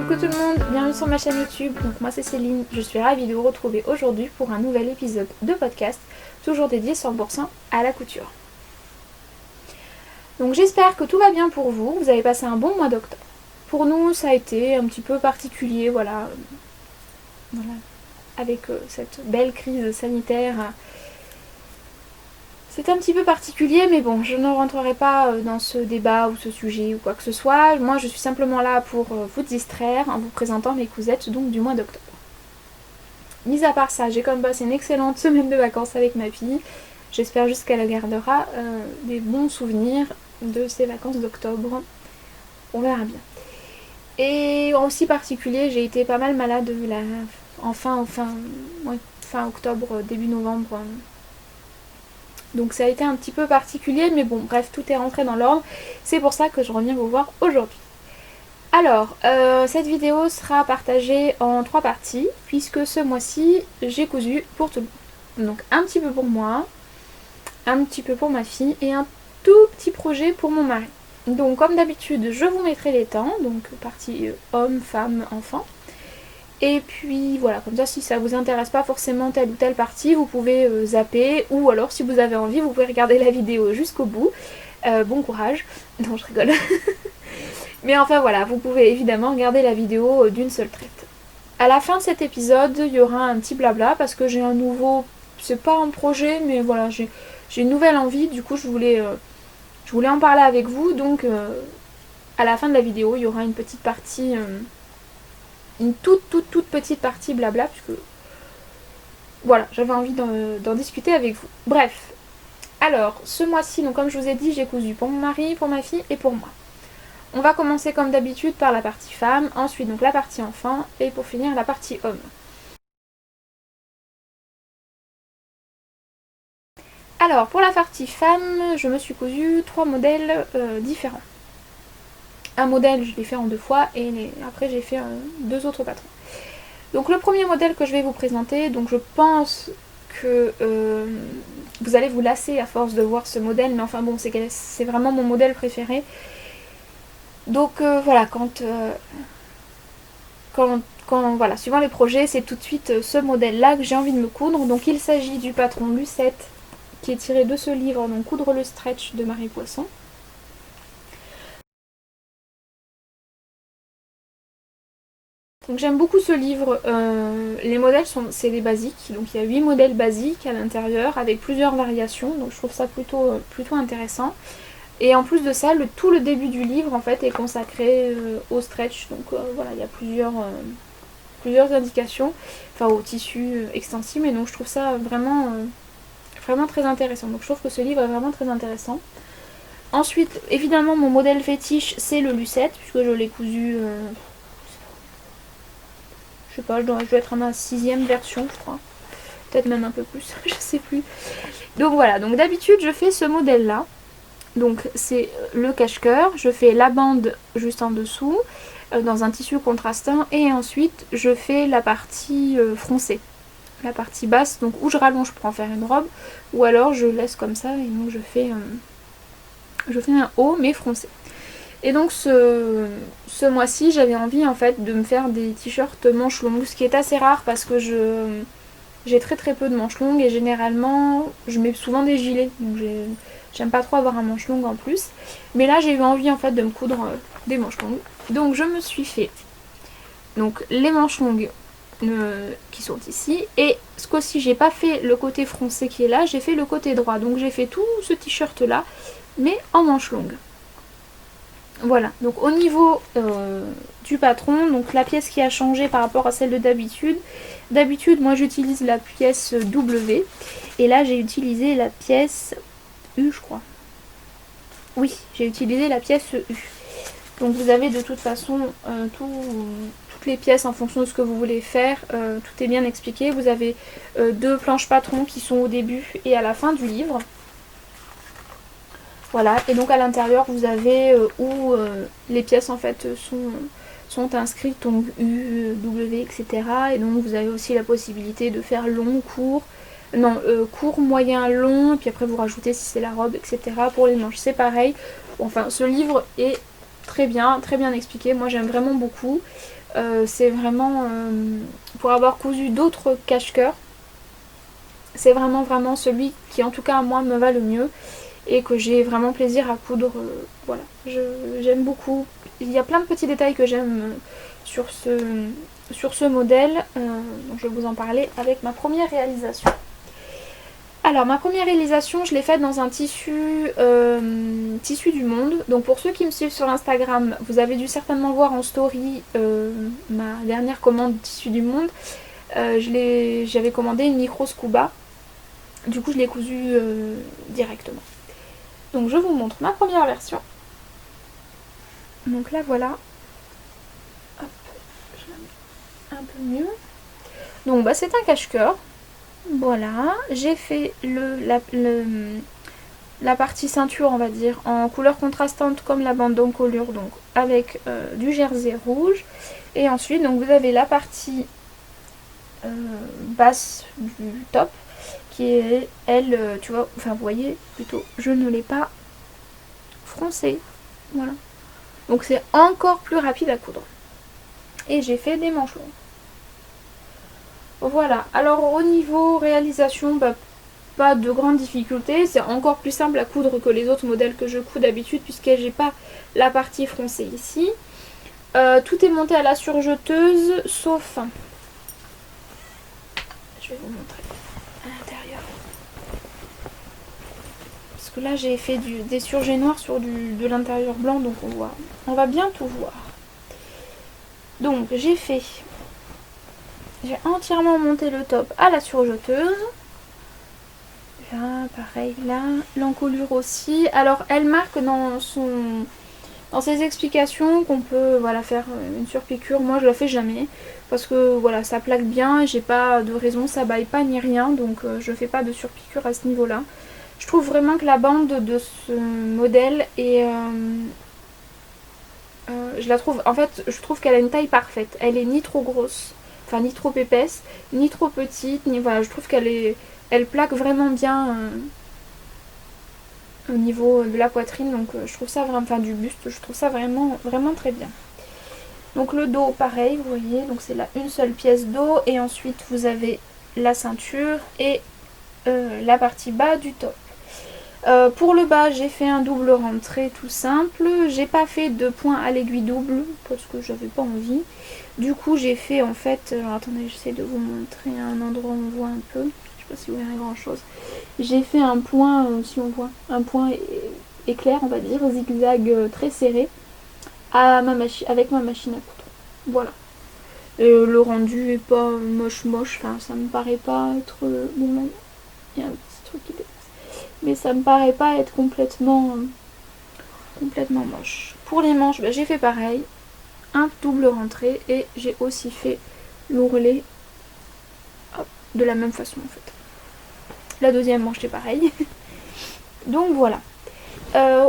Coucou tout le monde, bienvenue sur ma chaîne YouTube. Donc moi c'est Céline, je suis ravie de vous retrouver aujourd'hui pour un nouvel épisode de podcast, toujours dédié 100% à la couture. Donc j'espère que tout va bien pour vous, vous avez passé un bon mois d'octobre. Pour nous ça a été un petit peu particulier, voilà avec cette belle crise sanitaire. C'est un petit peu particulier, mais bon, je ne rentrerai pas dans ce débat ou ce sujet ou quoi que ce soit. Moi, je suis simplement là pour vous distraire en vous présentant mes cousettes donc du mois d'octobre. Mis à part ça, j'ai quand même passé une excellente semaine de vacances avec ma fille. J'espère juste qu'elle gardera des bons souvenirs de ces vacances d'octobre. On verra bien. Et aussi particulier, j'ai été pas mal malade fin octobre, début novembre. Donc ça a été un petit peu particulier, mais bon, bref, tout est rentré dans l'ordre. C'est pour ça que je reviens vous voir aujourd'hui. Alors, cette vidéo sera partagée en 3 parties, puisque ce mois-ci, j'ai cousu pour tout le monde. Donc un petit peu pour moi, un petit peu pour ma fille, et un tout petit projet pour mon mari. Donc comme d'habitude, je vous mettrai les temps, donc partie homme, femme, enfant. Et puis voilà, comme ça si ça vous intéresse pas forcément telle ou telle partie, vous pouvez zapper, ou alors si vous avez envie, vous pouvez regarder la vidéo jusqu'au bout. Bon courage. Non, je rigole. Mais enfin voilà, vous pouvez évidemment regarder la vidéo d'une seule traite. À la fin de cet épisode, il y aura un petit blabla parce que j'ai un nouveau... C'est pas un projet, mais voilà, j'ai une nouvelle envie, du coup je voulais en parler avec vous, donc à la fin de la vidéo, il y aura une petite partie... une toute petite partie blabla, puisque voilà, j'avais envie d'en discuter avec vous. Bref, alors ce mois-ci, donc comme je vous ai dit, j'ai cousu pour mon mari, pour ma fille et pour moi. On va commencer comme d'habitude par la partie femme, ensuite donc la partie enfant et pour finir la partie homme. Alors pour la partie femme, je me suis cousu 3 modèles différents. Un modèle je l'ai fait en 2 fois et après j'ai fait 2 autres patrons. Donc le premier modèle que je vais vous présenter, donc je pense que vous allez vous lasser à force de voir ce modèle, mais enfin bon, c'est vraiment mon modèle préféré. Donc voilà, voilà, suivant les projets, c'est tout de suite ce modèle-là que j'ai envie de me coudre. Donc il s'agit du patron Lucette, qui est tiré de ce livre, donc Coudre le stretch de Marie Poisson. Donc j'aime beaucoup ce livre, les modèles c'est des basiques, donc il y a 8 modèles basiques à l'intérieur avec plusieurs variations, donc je trouve ça plutôt intéressant. Et en plus de ça, tout le début du livre en fait est consacré au stretch, donc voilà, il y a plusieurs indications, enfin au tissu extensible, et donc je trouve ça vraiment très intéressant. Donc je trouve que ce livre est vraiment très intéressant. Ensuite, évidemment, mon modèle fétiche c'est le Lucette, puisque je l'ai cousu... je sais pas, je dois être à ma 6ème version, je crois. Peut-être même un peu plus, je sais plus. Donc voilà, donc d'habitude je fais ce modèle là. Donc c'est le cache-cœur, je fais la bande juste en dessous, dans un tissu contrastant, et ensuite je fais la partie froncée. La partie basse, donc où je rallonge pour en faire une robe, ou alors je laisse comme ça, et donc je fais un haut mais froncé. Et donc ce mois-ci j'avais envie en fait de me faire des t-shirts manches longues, ce qui est assez rare parce que j'ai très peu de manches longues et généralement je mets souvent des gilets, donc j'aime pas trop avoir un manche longue en plus. Mais là j'ai eu envie en fait de me coudre des manches longues. Donc je me suis fait donc les manches longues qui sont ici, et ce coup-ci j'ai pas fait le côté froncé qui est là, j'ai fait le côté droit. Donc j'ai fait tout ce t-shirt là mais en manches longues. Voilà, donc au niveau du patron, donc la pièce qui a changé par rapport à celle de d'habitude. D'habitude, moi j'utilise la pièce W, et là j'ai utilisé la pièce U, je crois. Oui, j'ai utilisé la pièce U. Donc vous avez de toute façon toutes les pièces en fonction de ce que vous voulez faire, tout est bien expliqué. Vous avez 2 planches patrons qui sont au début et à la fin du livre. Voilà, et donc à l'intérieur vous avez où les pièces en fait sont inscrites, donc U, W, etc. Et donc vous avez aussi la possibilité de faire long, court, court, moyen, long, et puis après vous rajoutez si c'est la robe, etc. Pour les manches c'est pareil. Enfin ce livre est très bien expliqué, moi j'aime vraiment beaucoup. C'est vraiment pour avoir cousu d'autres cache-cœurs. C'est vraiment celui qui en tout cas à moi me va le mieux et que j'ai vraiment plaisir à coudre. Voilà, j'aime beaucoup. Il y a plein de petits détails que j'aime sur ce modèle, donc je vais vous en parler avec ma première réalisation. Alors ma première réalisation, je l'ai faite dans un tissu du monde. Donc pour ceux qui me suivent sur Instagram, vous avez dû certainement voir en story ma dernière commande tissu du monde. J'avais commandé une micro scuba. Du coup je l'ai cousu directement. Donc je vous montre ma première version. Donc là voilà. Hop, je la mets un peu mieux. Donc bah, c'est un cache-cœur. Voilà, j'ai fait la partie ceinture, on va dire, en couleur contrastante comme la bande d'encolure, donc avec du jersey rouge. Et ensuite, donc vous avez la partie basse du top qui est, elle, tu vois, enfin vous voyez plutôt, je ne l'ai pas froncée. Voilà. Donc c'est encore plus rapide à coudre. Et j'ai fait des manches longues. Voilà, alors au niveau réalisation, bah, pas de grande difficulté, c'est encore plus simple à coudre que les autres modèles que je couds d'habitude puisque j'ai pas la partie froncée ici. Tout est monté à la surjeteuse sauf, je vais vous montrer à l'intérieur, parce que là j'ai fait des surjets noirs sur de l'intérieur blanc, donc on va bien tout voir. Donc j'ai entièrement monté le top à la surjeteuse. Là, pareil, là, l'encolure aussi. Alors, elle marque dans ses explications qu'on peut voilà, faire une surpiqûre. Moi, je la fais jamais parce que voilà, ça plaque bien. J'ai pas de raison, ça baille pas ni rien, donc je fais pas de surpiqûre à ce niveau-là. Je trouve vraiment que la bande de ce modèle est je la trouve, en fait, je trouve qu'elle a une taille parfaite. Elle est ni trop grosse, enfin ni trop épaisse, ni trop petite, ni voilà, je trouve elle plaque vraiment bien au niveau de la poitrine, donc je trouve ça vraiment, enfin du buste, je trouve ça vraiment très bien. Donc le dos, pareil, vous voyez, donc c'est là une seule pièce dos et ensuite vous avez la ceinture et la partie bas du top. Pour le bas, j'ai fait un double rentré tout simple. J'ai pas fait de point à l'aiguille double parce que j'avais pas envie. Du coup, j'ai fait en fait. Alors attendez, j'essaie de vous montrer un endroit où on voit un peu. Je sais pas si vous verrez grand chose. J'ai fait un point, si on voit, un point éclair, on va dire, zigzag très serré avec ma machine à coudre. Voilà. Le rendu est pas moche, enfin ça me paraît pas être. Bon, il y a un petit truc qui dépasse. Mais ça me paraît pas être complètement moche. Pour les manches, bah, j'ai fait pareil, un double rentré et j'ai aussi fait l'ourlet de la même façon en fait. La deuxième manche c'est pareil. Donc voilà.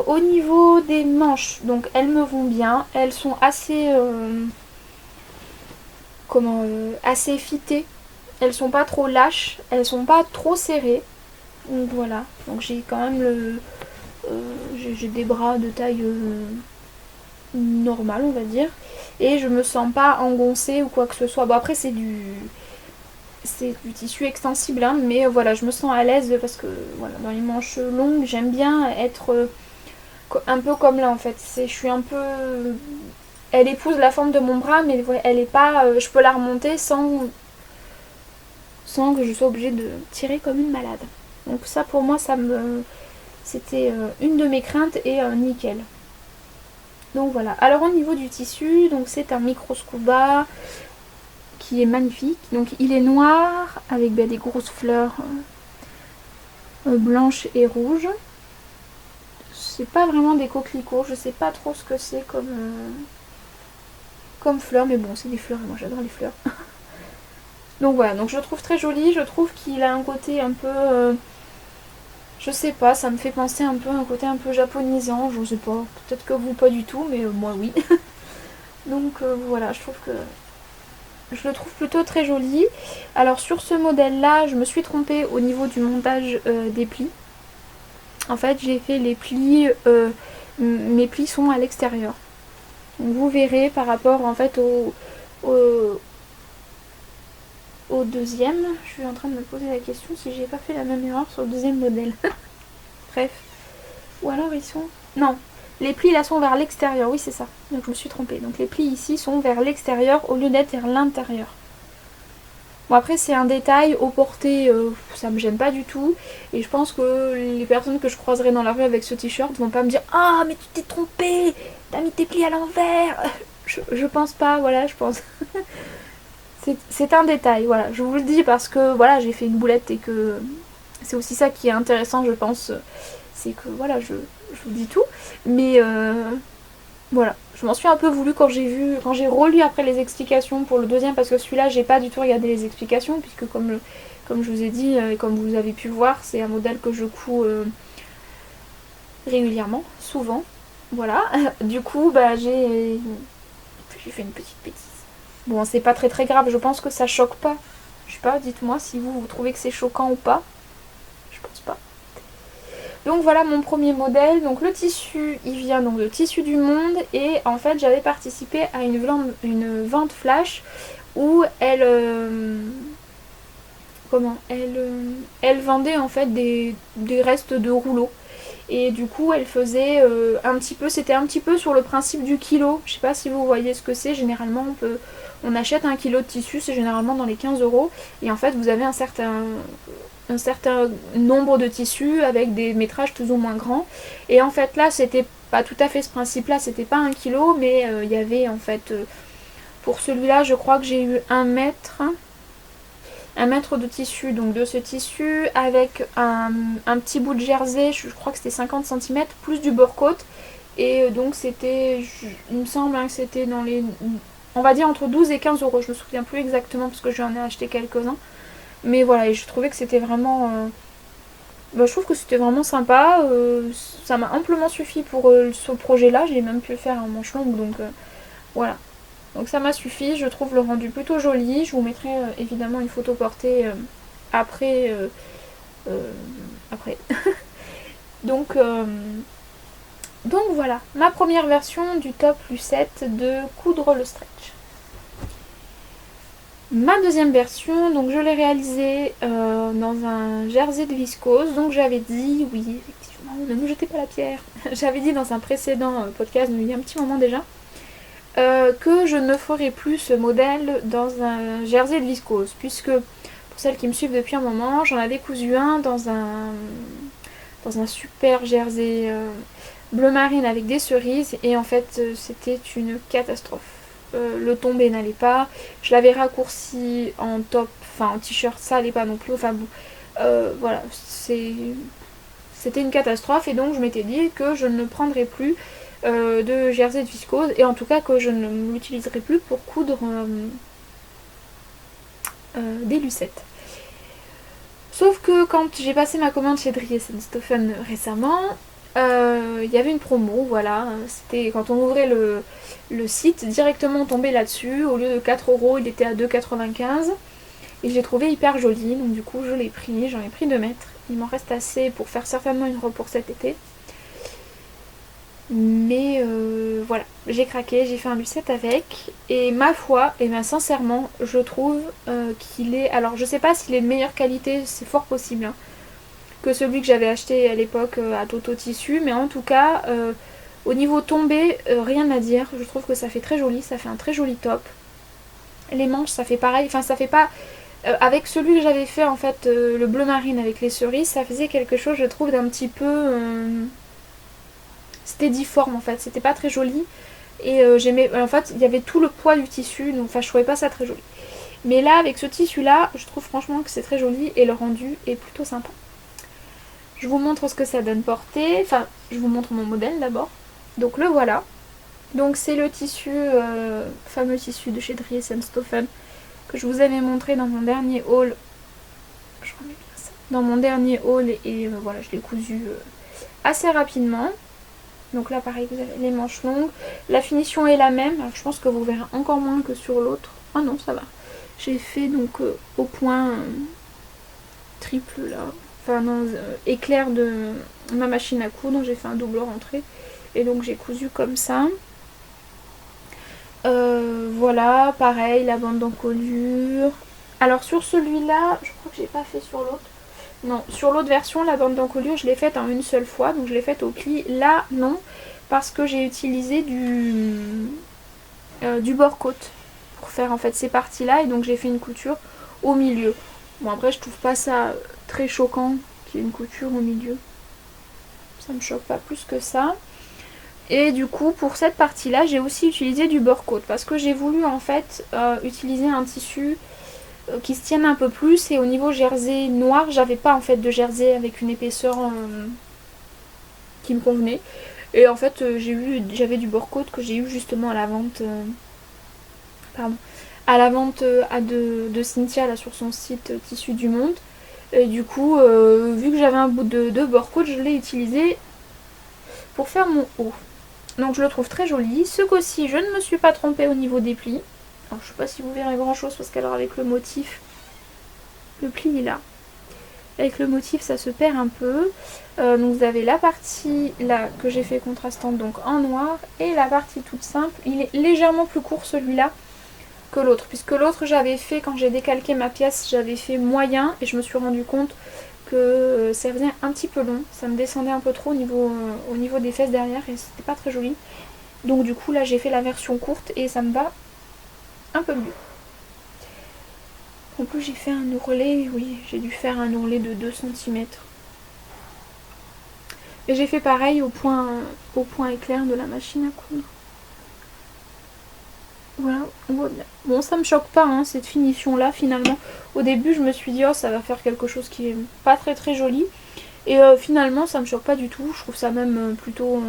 Au niveau des manches, donc elles me vont bien, elles sont assez assez fitées. Elles sont pas trop lâches, elles sont pas trop serrées. Donc voilà, donc j'ai quand même j'ai des bras de taille normale on va dire. Et je me sens pas engoncée ou quoi que ce soit. Bon après c'est du tissu extensible hein, mais voilà je me sens à l'aise parce que voilà dans les manches longues j'aime bien être un peu comme là en fait. Je suis un peu... Elle épouse la forme de mon bras mais elle est pas... je peux la remonter sans que je sois obligée de tirer comme une malade. Donc ça pour moi c'était une de mes craintes et nickel. Donc voilà. Alors au niveau du tissu, donc c'est un micro scuba qui est magnifique. Donc il est noir avec des grosses fleurs blanches et rouges. C'est pas vraiment des coquelicots, je sais pas trop ce que c'est comme fleurs, mais bon c'est des fleurs et moi j'adore les fleurs. Donc voilà, donc je le trouve très joli, je trouve qu'il a un côté un peu... je sais pas, ça me fait penser un peu à un côté un peu japonisant, je sais pas, peut-être que vous pas du tout, mais moi oui. Donc voilà, je trouve que je le trouve plutôt très joli. Alors sur ce modèle là, je me suis trompée au niveau du montage des plis. En fait j'ai fait les plis, mes plis sont à l'extérieur. Donc vous verrez par rapport en fait au, au deuxième. Je suis en train de me poser la question si j'ai pas fait la même erreur sur le deuxième modèle. Bref. Ou alors ils sont... Non, les plis là sont vers l'extérieur, oui c'est ça. Donc je me suis trompée. Donc les plis ici sont vers l'extérieur au lieu d'être vers l'intérieur. Bon après c'est un détail, au porté ça me gêne pas du tout. Et je pense que les personnes que je croiserai dans la rue avec ce t-shirt vont pas me dire ah mais tu t'es trompée, t'as mis tes plis à l'envers. Je pense pas, voilà, je pense. C'est un détail, voilà. Je vous le dis parce que voilà, j'ai fait une boulette et que c'est aussi ça qui est intéressant je pense. C'est que voilà, je vous dis tout. Mais voilà, je m'en suis un peu voulu quand j'ai relu après les explications pour le deuxième, parce que celui-là j'ai pas du tout regardé les explications, puisque comme je vous ai dit et comme vous avez pu voir, c'est un modèle que je couds régulièrement, souvent. Voilà, du coup bah j'ai fait une petite bêtise. Bon, c'est pas très très grave, je pense que ça choque pas. Je sais pas, dites-moi si vous trouvez que c'est choquant ou pas. Je pense pas. Donc voilà mon premier modèle. Donc le tissu, il vient donc de Tissus du Monde. Et en fait j'avais participé à une vente flash où elle vendait en fait des restes de rouleaux. Et du coup elle faisait c'était un petit peu sur le principe du kilo. Je sais pas si vous voyez ce que c'est. Généralement on achète un kilo de tissu, c'est généralement dans les 15 €. Et en fait vous avez un certain nombre de tissus avec des métrages plus ou moins grands. Et en fait là c'était pas tout à fait ce principe là, c'était pas un kilo, mais il y avait en fait pour celui-là je crois que j'ai eu un mètre de tissu, donc de ce tissu avec un petit bout de jersey, je crois que c'était 50 cm plus du bord-côte. Et donc c'était, il me semble que c'était dans les, on va dire entre 12 et 15 €, je me souviens plus exactement parce que j'en ai acheté quelques-uns. Mais voilà, et je trouvais que c'était vraiment... je trouve que c'était vraiment sympa. Ça m'a amplement suffi pour ce projet-là. J'ai même pu le faire en manche longue, donc voilà. Donc ça m'a suffi. Je trouve le rendu plutôt joli. Je vous mettrai évidemment une photo portée après. Après. donc, donc voilà, ma première version du top Lucette de coudre le stretch. Ma deuxième version, donc je l'ai réalisée dans un jersey de viscose. Donc j'avais dit, oui effectivement, ne me jetez pas la pierre. J'avais dit dans un précédent podcast, il y a un petit moment déjà, que je ne ferai plus ce modèle dans un jersey de viscose. Puisque pour celles qui me suivent depuis un moment, j'en avais cousu un dans un super jersey bleu marine avec des cerises. Et en fait c'était une catastrophe. Le tombé n'allait pas, je l'avais raccourci en top, enfin en t-shirt, ça allait pas non plus, enfin bon, voilà, c'était une catastrophe. Et donc je m'étais dit que je ne prendrais plus de jersey de viscose, et en tout cas que je ne l'utiliserai plus pour coudre des lucettes. Sauf que quand j'ai passé ma commande chez Dries & Stoffen récemment, il y avait une promo, voilà, c'était quand on ouvrait le site, directement on tombait là-dessus, au lieu de 4 €, il était à 2,95 €, et je l'ai trouvé hyper joli, donc du coup je l'ai pris, j'en ai pris 2 mètres, il m'en reste assez pour faire certainement une robe pour cet été. Mais voilà, j'ai craqué, j'ai fait un lucette avec, et ma foi, et bien sincèrement, je trouve qu'il est, alors je sais pas s'il est de meilleure qualité, c'est fort possible, hein, que celui que j'avais acheté à l'époque à Toto Tissu, mais en tout cas au niveau tombé, rien à dire. Je trouve que ça fait très joli, ça fait un très joli top. Les manches ça fait pareil, enfin ça fait pas avec celui que j'avais fait en fait, le bleu marine avec les cerises, ça faisait quelque chose je trouve d'un petit peu c'était difforme en fait, c'était pas très joli. Et j'aimais, en fait il y avait tout le poids du tissu, donc enfin je trouvais pas ça très joli. Mais là avec ce tissu là, je trouve franchement que c'est très joli et le rendu est plutôt sympa. Je vous montre ce que ça donne porté. Enfin, je vous montre mon modèle d'abord. Donc le voilà. Donc c'est le tissu, fameux tissu de chez Dries & Stoffen que je vous avais montré dans mon dernier haul. Je remets bien ça. Dans mon dernier haul, et voilà, je l'ai cousu assez rapidement. Donc là pareil, vous avez les manches longues. La finition est la même. Alors je pense que vous verrez encore moins que sur l'autre. Ah non, ça va. J'ai fait donc au point triple là. Enfin non, éclair de ma machine à coudre, j'ai fait un double rentré et donc j'ai cousu comme ça. Voilà, pareil, la bande d'encolure. Alors sur celui-là, je crois que j'ai pas fait sur l'autre. Non, sur l'autre version, la bande d'encolure, je l'ai faite en une seule fois, donc je l'ai faite au pli. Là, non, parce que j'ai utilisé du bord-côte pour faire en fait ces parties-là, et donc j'ai fait une couture au milieu. Bon, après, je trouve pas ça très choquant qu'il y ait une couture au milieu. Ça me choque pas plus que ça. Et du coup, pour cette partie-là, j'ai aussi utilisé du bord-côte parce que j'ai voulu en fait utiliser un tissu qui se tienne un peu plus. Et au niveau jersey noir, j'avais pas en fait de jersey avec une épaisseur qui me convenait. Et en fait, j'avais du bord-côte que j'ai eu justement à la vente. Pardon. À la vente de Cynthia là, sur son site Tissu du Monde. Et du coup, vu que j'avais un bout de bord-côte, je l'ai utilisé pour faire mon haut. Donc je le trouve très joli. Ce coup-ci, je ne me suis pas trompée au niveau des plis. Alors je sais pas si vous verrez grand chose parce qu'alors avec le motif, le pli est là. Avec le motif ça se perd un peu. Donc vous avez la partie là que j'ai fait contrastante donc en noir et la partie toute simple. Il est légèrement plus court celui-là que l'autre. Puisque l'autre j'avais fait quand j'ai décalqué ma pièce, j'avais fait moyen et je me suis rendu compte que ça faisait un petit peu long. Ça me descendait un peu trop au niveau des fesses derrière et c'était pas très joli. Donc du coup là j'ai fait la version courte et ça me va un peu mieux. En plus j'ai fait un ourlet, oui j'ai dû faire un ourlet de 2 cm. Et j'ai fait pareil au point éclair de la machine à coudre. Voilà, on voit bien. Bon ça me choque pas hein, cette finition là finalement. Au début je me suis dit oh ça va faire quelque chose qui est pas très très joli. Et finalement ça me choque pas du tout. Je trouve ça même plutôt...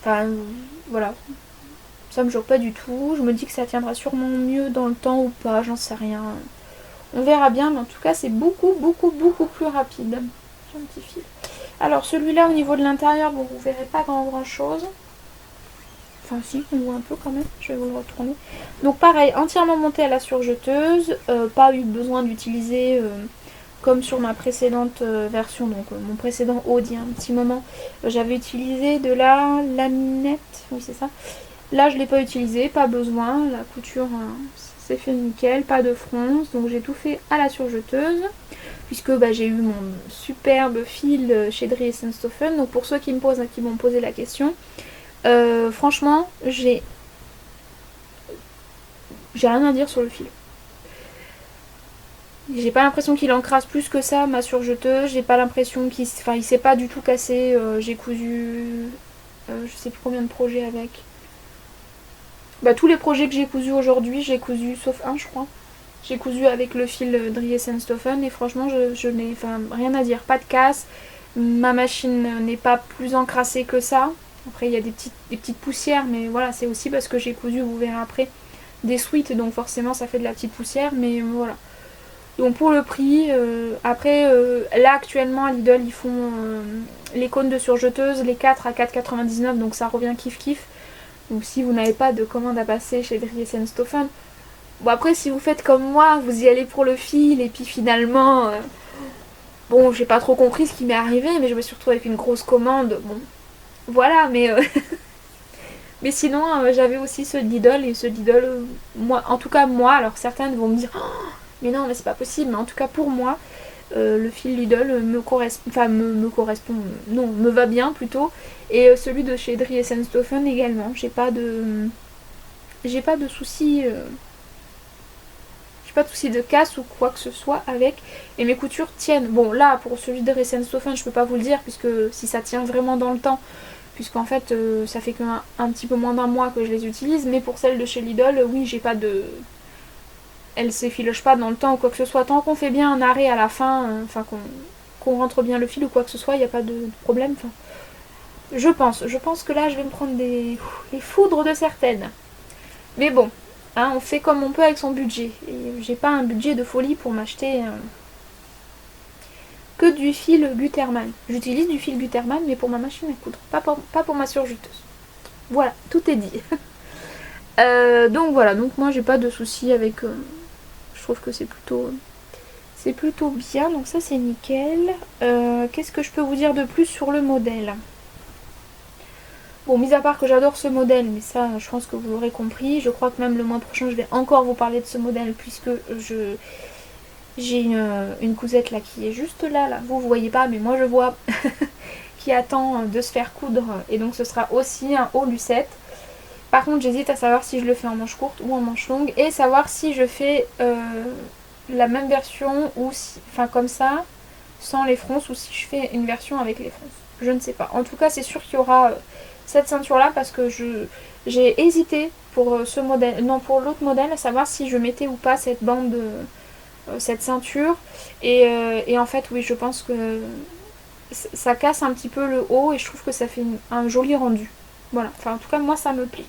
Enfin voilà. Ça me choque pas du tout. Je me dis que ça tiendra sûrement mieux dans le temps ou pas, j'en sais rien. On verra bien, mais en tout cas c'est beaucoup beaucoup beaucoup plus rapide. J'ai un petit fil. Alors celui-là au niveau de l'intérieur, bon, vous verrez pas grand chose. Enfin si, on voit un peu quand même, je vais vous le retourner. Donc pareil, entièrement monté à la surjeteuse, pas eu besoin d'utiliser comme sur ma précédente version, donc mon précédent haut il y a un petit moment, j'avais utilisé de la laminette, oui c'est ça. Là je l'ai pas utilisé, pas besoin, la couture c'est fait nickel, pas de fronce, donc j'ai tout fait à la surjeteuse. Puisque bah, j'ai eu mon superbe fil chez Dries & Stoffen. Donc pour ceux qui m'ont posé la question, franchement, j'ai rien à dire sur le fil. J'ai pas l'impression qu'il encrasse plus que ça ma surjeteuse. J'ai pas l'impression qu'il s'est pas du tout cassé. J'ai cousu je sais plus combien de projets avec. Bah, tous les projets que j'ai cousus aujourd'hui, j'ai cousu sauf un je crois. J'ai cousu avec le fil Dries & Stoffen et franchement je n'ai rien à dire. Pas de casse. Ma machine n'est pas plus encrassée que ça. Après il y a des petites poussières mais voilà c'est aussi parce que j'ai cousu, vous verrez après, des suites donc forcément ça fait de la petite poussière mais voilà. Donc pour le prix, après là actuellement à Lidl ils font les cônes de surjeteuse, les 4 à 4,99 donc ça revient kiff kiff. Donc si vous n'avez pas de commande à passer chez Dries & Stoffen, bon après si vous faites comme moi, vous y allez pour le fil et puis finalement, bon j'ai pas trop compris ce qui m'est arrivé mais je me suis retrouvée avec une grosse commande, bon voilà mais mais sinon j'avais aussi ce Lidl et ce Lidl, moi, en tout cas moi, alors certaines vont me dire oh, mais non mais c'est pas possible, mais en tout cas pour moi le fil Lidl me correspond, non, me va bien plutôt, et celui de chez Dries & Stoffen également, j'ai pas de soucis, j'ai pas de soucis de casse ou quoi que ce soit avec, et mes coutures tiennent. Bon là pour celui de Dries & Stoffen je peux pas vous le dire puisque si ça tient vraiment dans le temps, puisqu'en fait ça fait qu'un petit peu moins d'un mois que je les utilise, mais pour celle de chez Lidl, oui j'ai pas de... Elle s'effiloche pas dans le temps ou quoi que ce soit. Tant qu'on fait bien un arrêt à la fin, enfin qu'on rentre bien le fil ou quoi que ce soit, il n'y a pas de problème. Enfin, je pense que là je vais me prendre les foudres de certaines. Mais bon, hein, on fait comme on peut avec son budget. Et j'ai pas un budget de folie pour m'acheter que du fil Gutermann. J'utilise du fil Gutermann mais pour ma machine à coudre, pas pour ma surjeteuse. Voilà, tout est dit. Donc voilà, donc moi j'ai pas de soucis avec... je trouve que c'est plutôt bien, donc ça c'est nickel. Qu'est-ce que je peux vous dire de plus sur le modèle? Bon, mis à part que j'adore ce modèle, mais ça je pense que vous l'aurez compris, je crois que même le mois prochain je vais encore vous parler de ce modèle puisque j'ai une cousette là qui est juste là, vous voyez pas mais moi je vois, qui attend de se faire coudre et donc ce sera aussi un haut lucette. Par contre j'hésite à savoir si je le fais en manche courte ou en manche longue et savoir si je fais la même version ou si, enfin comme ça, sans les fronces ou si je fais une version avec les fronces. Je ne sais pas. En tout cas c'est sûr qu'il y aura cette ceinture là parce que j'ai hésité pour ce modèle, non pour l'autre modèle, à savoir si je mettais ou pas cette bande, cette ceinture et en fait oui je pense que ça casse un petit peu le haut et je trouve que ça fait un joli rendu. Voilà, enfin en tout cas moi ça me plaît.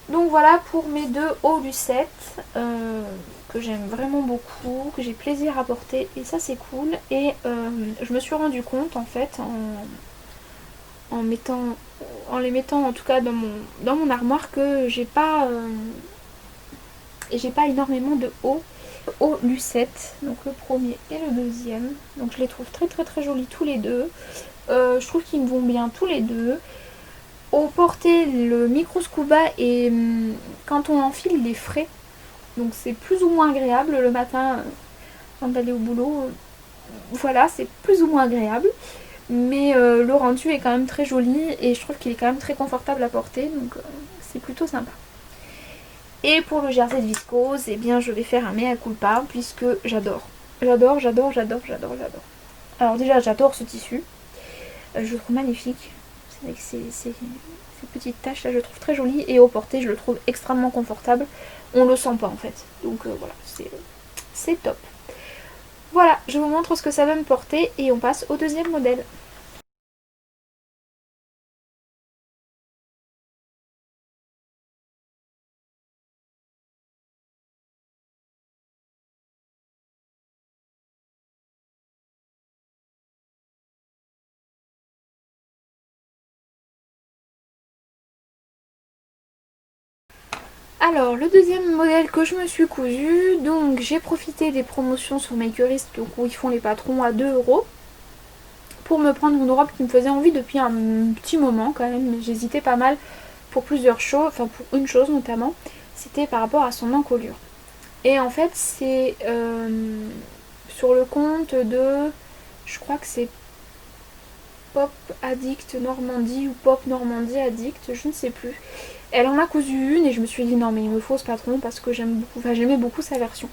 Donc voilà pour mes deux hauts lucettes que j'aime vraiment beaucoup, que j'ai plaisir à porter et ça c'est cool. Et je me suis rendu compte en fait en les mettant en tout cas dans mon armoire que j'ai pas énormément de hauts lucettes. Donc le premier et le deuxième. Donc je les trouve très très très jolis tous les deux. Je trouve qu'ils me vont bien tous les deux. Au porté, le micro scuba et quand on enfile, il est frais. Donc c'est plus ou moins agréable le matin avant d'aller au boulot. Voilà, c'est plus ou moins agréable. Mais le rendu est quand même très joli et je trouve qu'il est quand même très confortable à porter. Donc c'est plutôt sympa. Et pour le jersey de viscose, eh bien je vais faire un mea culpa puisque j'adore. J'adore. Alors déjà j'adore ce tissu. Je le trouve magnifique. C'est avec ces petites taches là, je le trouve très joli et au porté je le trouve extrêmement confortable. On le sent pas en fait. Donc voilà, c'est top. Voilà, je vous montre ce que ça va me porter et on passe au deuxième modèle. Alors, le deuxième modèle que je me suis cousu, donc j'ai profité des promotions sur Makerist, donc où ils font les patrons à 2 € pour me prendre une robe qui me faisait envie depuis un petit moment quand même, mais j'hésitais pas mal pour plusieurs choses, enfin pour une chose notamment, c'était par rapport à son encolure. Et en fait c'est sur le compte de, je crois que c'est Pop Addict Normandie ou Pop Normandie Addict, je ne sais plus. Elle en a cousu une et je me suis dit non mais il me faut ce patron parce que j'aimais beaucoup sa version.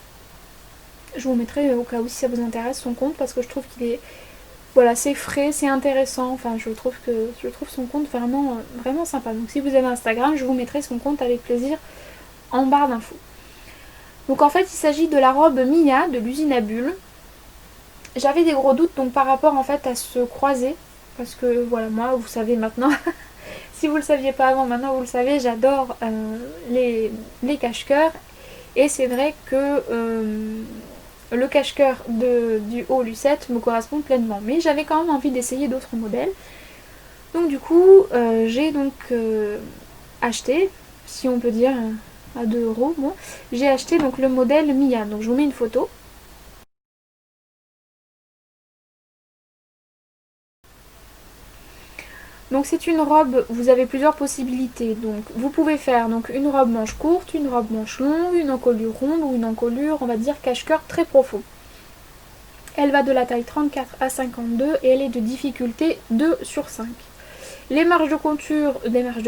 Je vous mettrai au cas où si ça vous intéresse son compte parce que je trouve qu'il est, voilà, c'est frais, c'est intéressant. Enfin je trouve son compte vraiment, vraiment sympa. Donc si vous avez Instagram, je vous mettrai son compte avec plaisir en barre d'infos. Donc en fait il s'agit de la robe Mia de l'usine à bulles. J'avais des gros doutes donc par rapport en fait à ce croisé. Parce que voilà, moi vous savez maintenant, si vous le saviez pas avant, maintenant vous le savez, j'adore les cache-cœurs. Et c'est vrai que le cache-cœur du haut lucette me correspond pleinement. Mais j'avais quand même envie d'essayer d'autres modèles. Donc du coup, j'ai donc acheté, si on peut dire à 2 €, bon, j'ai acheté donc le modèle Mia. Donc je vous mets une photo. Donc c'est une robe, vous avez plusieurs possibilités. Donc vous pouvez faire donc une robe manche courte, une robe manche longue, une encolure ronde ou une encolure, on va dire cache-cœur très profond. Elle va de la taille 34 à 52 et elle est de difficulté 2/5. Les marges de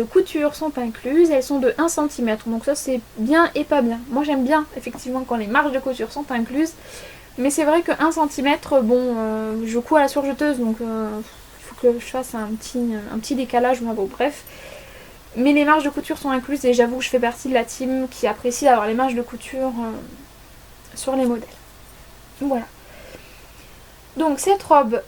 couture sont incluses, elles sont de 1 cm. Donc ça c'est bien et pas bien. Moi j'aime bien effectivement quand les marges de couture sont incluses. Mais c'est vrai que 1 cm, bon, je couds à la surjeteuse donc que je fasse un petit décalage, bon bref. Mais les marges de couture sont incluses et j'avoue que je fais partie de la team qui apprécie d'avoir les marges de couture sur les modèles. Voilà. Donc cette robe,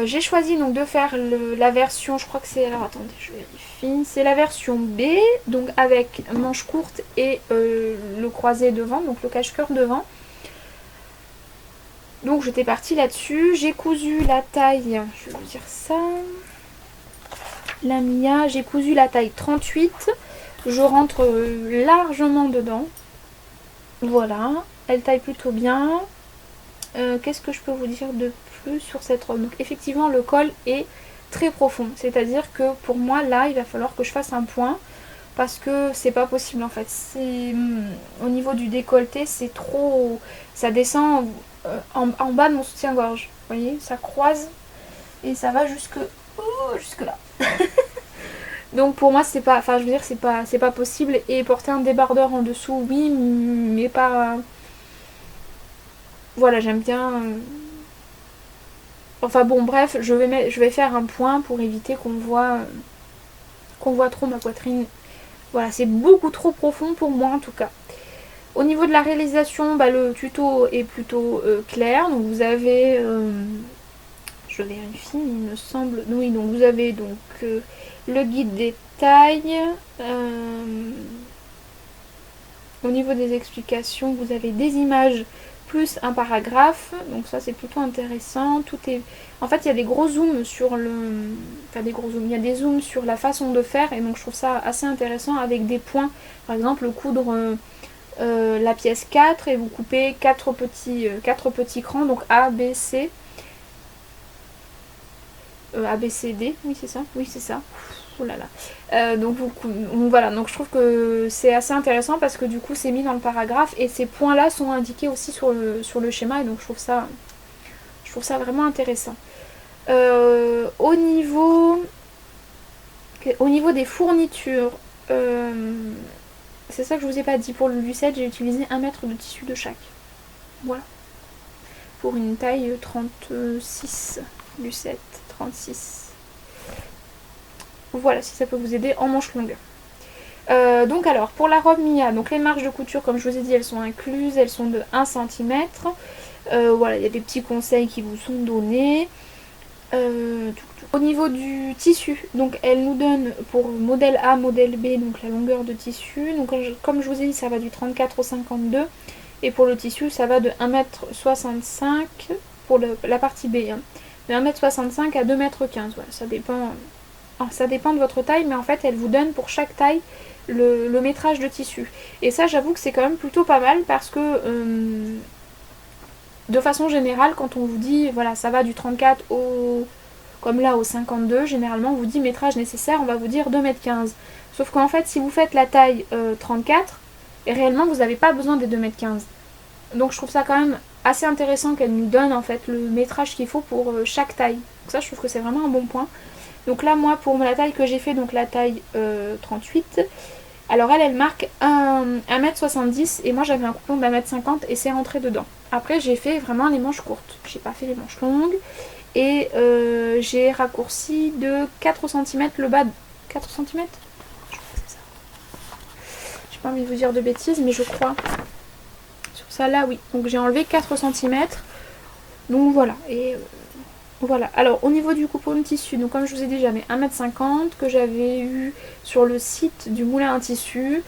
j'ai choisi donc de faire la version, je crois que c'est, alors attendez, je vérifie, c'est la version B, donc avec manche courte et le croisé devant, donc le cache-cœur devant. Donc j'étais partie là-dessus, j'ai cousu la taille, je vais vous dire ça, la Mia, j'ai cousu la taille 38, je rentre largement dedans, voilà, elle taille plutôt bien. Qu'est-ce que je peux vous dire de plus sur cette robe? Donc effectivement le col est très profond. C'est-à-dire que pour moi, là, il va falloir que je fasse un point parce que c'est pas possible en fait. Au niveau du décolleté, c'est trop. Ça descend en bas de mon soutien-gorge. Vous voyez, ça croise et ça va jusque là. Donc pour moi, c'est pas. Enfin, je veux dire, c'est pas possible. Et porter un débardeur en dessous, oui, mais pas. Voilà, j'aime bien. Enfin bon, bref, je vais faire un point pour éviter qu'on voit trop ma poitrine. Voilà, c'est beaucoup trop profond pour moi en tout cas. Au niveau de la réalisation, le tuto est plutôt clair. Donc vous avez, je vérifie, il me semble, oui, donc vous avez donc le guide des tailles. Au niveau des explications, vous avez des images plus un paragraphe, donc ça c'est plutôt intéressant. Tout est, en fait, il y a des gros zooms sur le, enfin des gros zooms, il y a des zooms sur la façon de faire, et donc je trouve ça assez intéressant avec des points. Par exemple, coudre la pièce 4 et vous coupez 4 petits crans, donc A, B, C. A, B, C, D, oui c'est ça, oui c'est ça. Oh là là. Donc voilà, donc je trouve que c'est assez intéressant parce que du coup c'est mis dans le paragraphe et ces points là sont indiqués aussi sur le schéma, et donc je trouve ça vraiment intéressant. Au niveau des fournitures, c'est ça que je vous ai pas dit, pour le lucette j'ai utilisé 1 mètre de tissu de chaque. Voilà. Pour une taille 36, lucette 36. Voilà, si ça peut vous aider en manche longue. Donc alors, pour la robe Mia, donc les marges de couture, comme je vous ai dit, elles sont incluses, elles sont de 1 cm. Voilà, il y a des petits conseils qui vous sont donnés. Au niveau du tissu, donc elle nous donne pour modèle A, modèle B, donc la longueur de tissu. Donc comme je vous ai dit, ça va du 34 au 52. Et pour le tissu, ça va de 1,65 m pour la partie B. Hein. De 1,65 m à 2,15 m. Voilà, ça dépend. Alors, ça dépend de votre taille, mais en fait elle vous donne pour chaque taille le métrage de tissu. Et ça, j'avoue que c'est quand même plutôt pas mal parce que de façon générale, quand on vous dit voilà, ça va du 34 comme là au 52, généralement on vous dit métrage nécessaire, on va vous dire 2,15 m. Sauf qu'en fait, si vous faites la taille 34, et réellement vous n'avez pas besoin des 2,15 m. Donc je trouve ça quand même assez intéressant qu'elle nous donne en fait le métrage qu'il faut pour chaque taille. Donc ça, je trouve que c'est vraiment un bon point. Donc là, moi, pour la taille que j'ai fait, donc la taille 38, alors elle marque 1,70 m et moi j'avais un coupon d'1,50 m et c'est rentré dedans. Après, j'ai fait vraiment les manches courtes. J'ai pas fait les manches longues et j'ai raccourci de 4 cm le bas. 4 cm, je crois que c'est ça. J'ai pas envie de vous dire de bêtises, mais je crois. Sur ça là, oui. Donc j'ai enlevé 4 cm. Donc voilà. Et voilà, alors au niveau du coupon de tissu, donc comme je vous ai dit, j'avais 1,50 m que j'avais eu sur le site du Moulin à Tissu.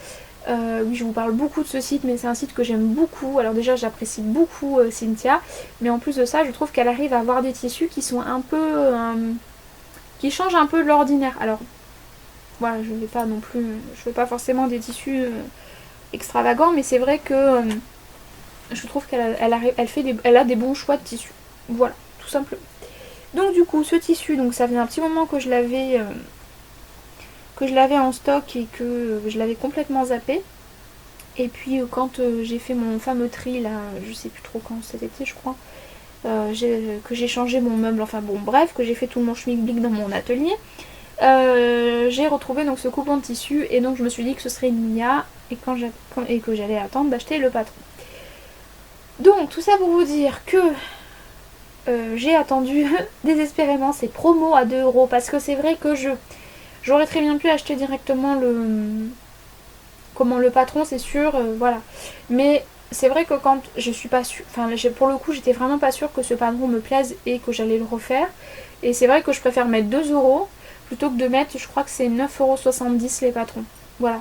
Oui, je vous parle beaucoup de ce site, mais c'est un site que j'aime beaucoup. Alors déjà, j'apprécie beaucoup Cynthia, mais en plus de ça, je trouve qu'elle arrive à avoir des tissus qui sont un peu... qui changent un peu de l'ordinaire. Alors, voilà, je vais pas forcément des tissus extravagants, mais c'est vrai que je trouve elle a des bons choix de tissus. Voilà, tout simplement. Donc du coup, ce tissu, donc ça fait un petit moment que je l'avais en stock et que je l'avais complètement zappé. Et puis quand j'ai fait mon fameux tri là, je sais plus trop quand, cet été je crois, que j'ai changé mon meuble, enfin bon bref, que j'ai fait tout mon schmilblick dans mon atelier, j'ai retrouvé donc ce coupon de tissu et donc je me suis dit que ce serait une Mia et que j'allais attendre d'acheter le patron. Donc tout ça pour vous dire que j'ai attendu désespérément ces promos à 2 € parce que c'est vrai que j'aurais très bien pu acheter directement le patron, c'est sûr, voilà. Mais c'est vrai que quand je suis pas sûre, enfin pour le coup j'étais vraiment pas sûre que ce patron me plaise et que j'allais le refaire. Et c'est vrai que je préfère mettre 2 € plutôt que de mettre, je crois que c'est 9,70 € les patrons. Voilà.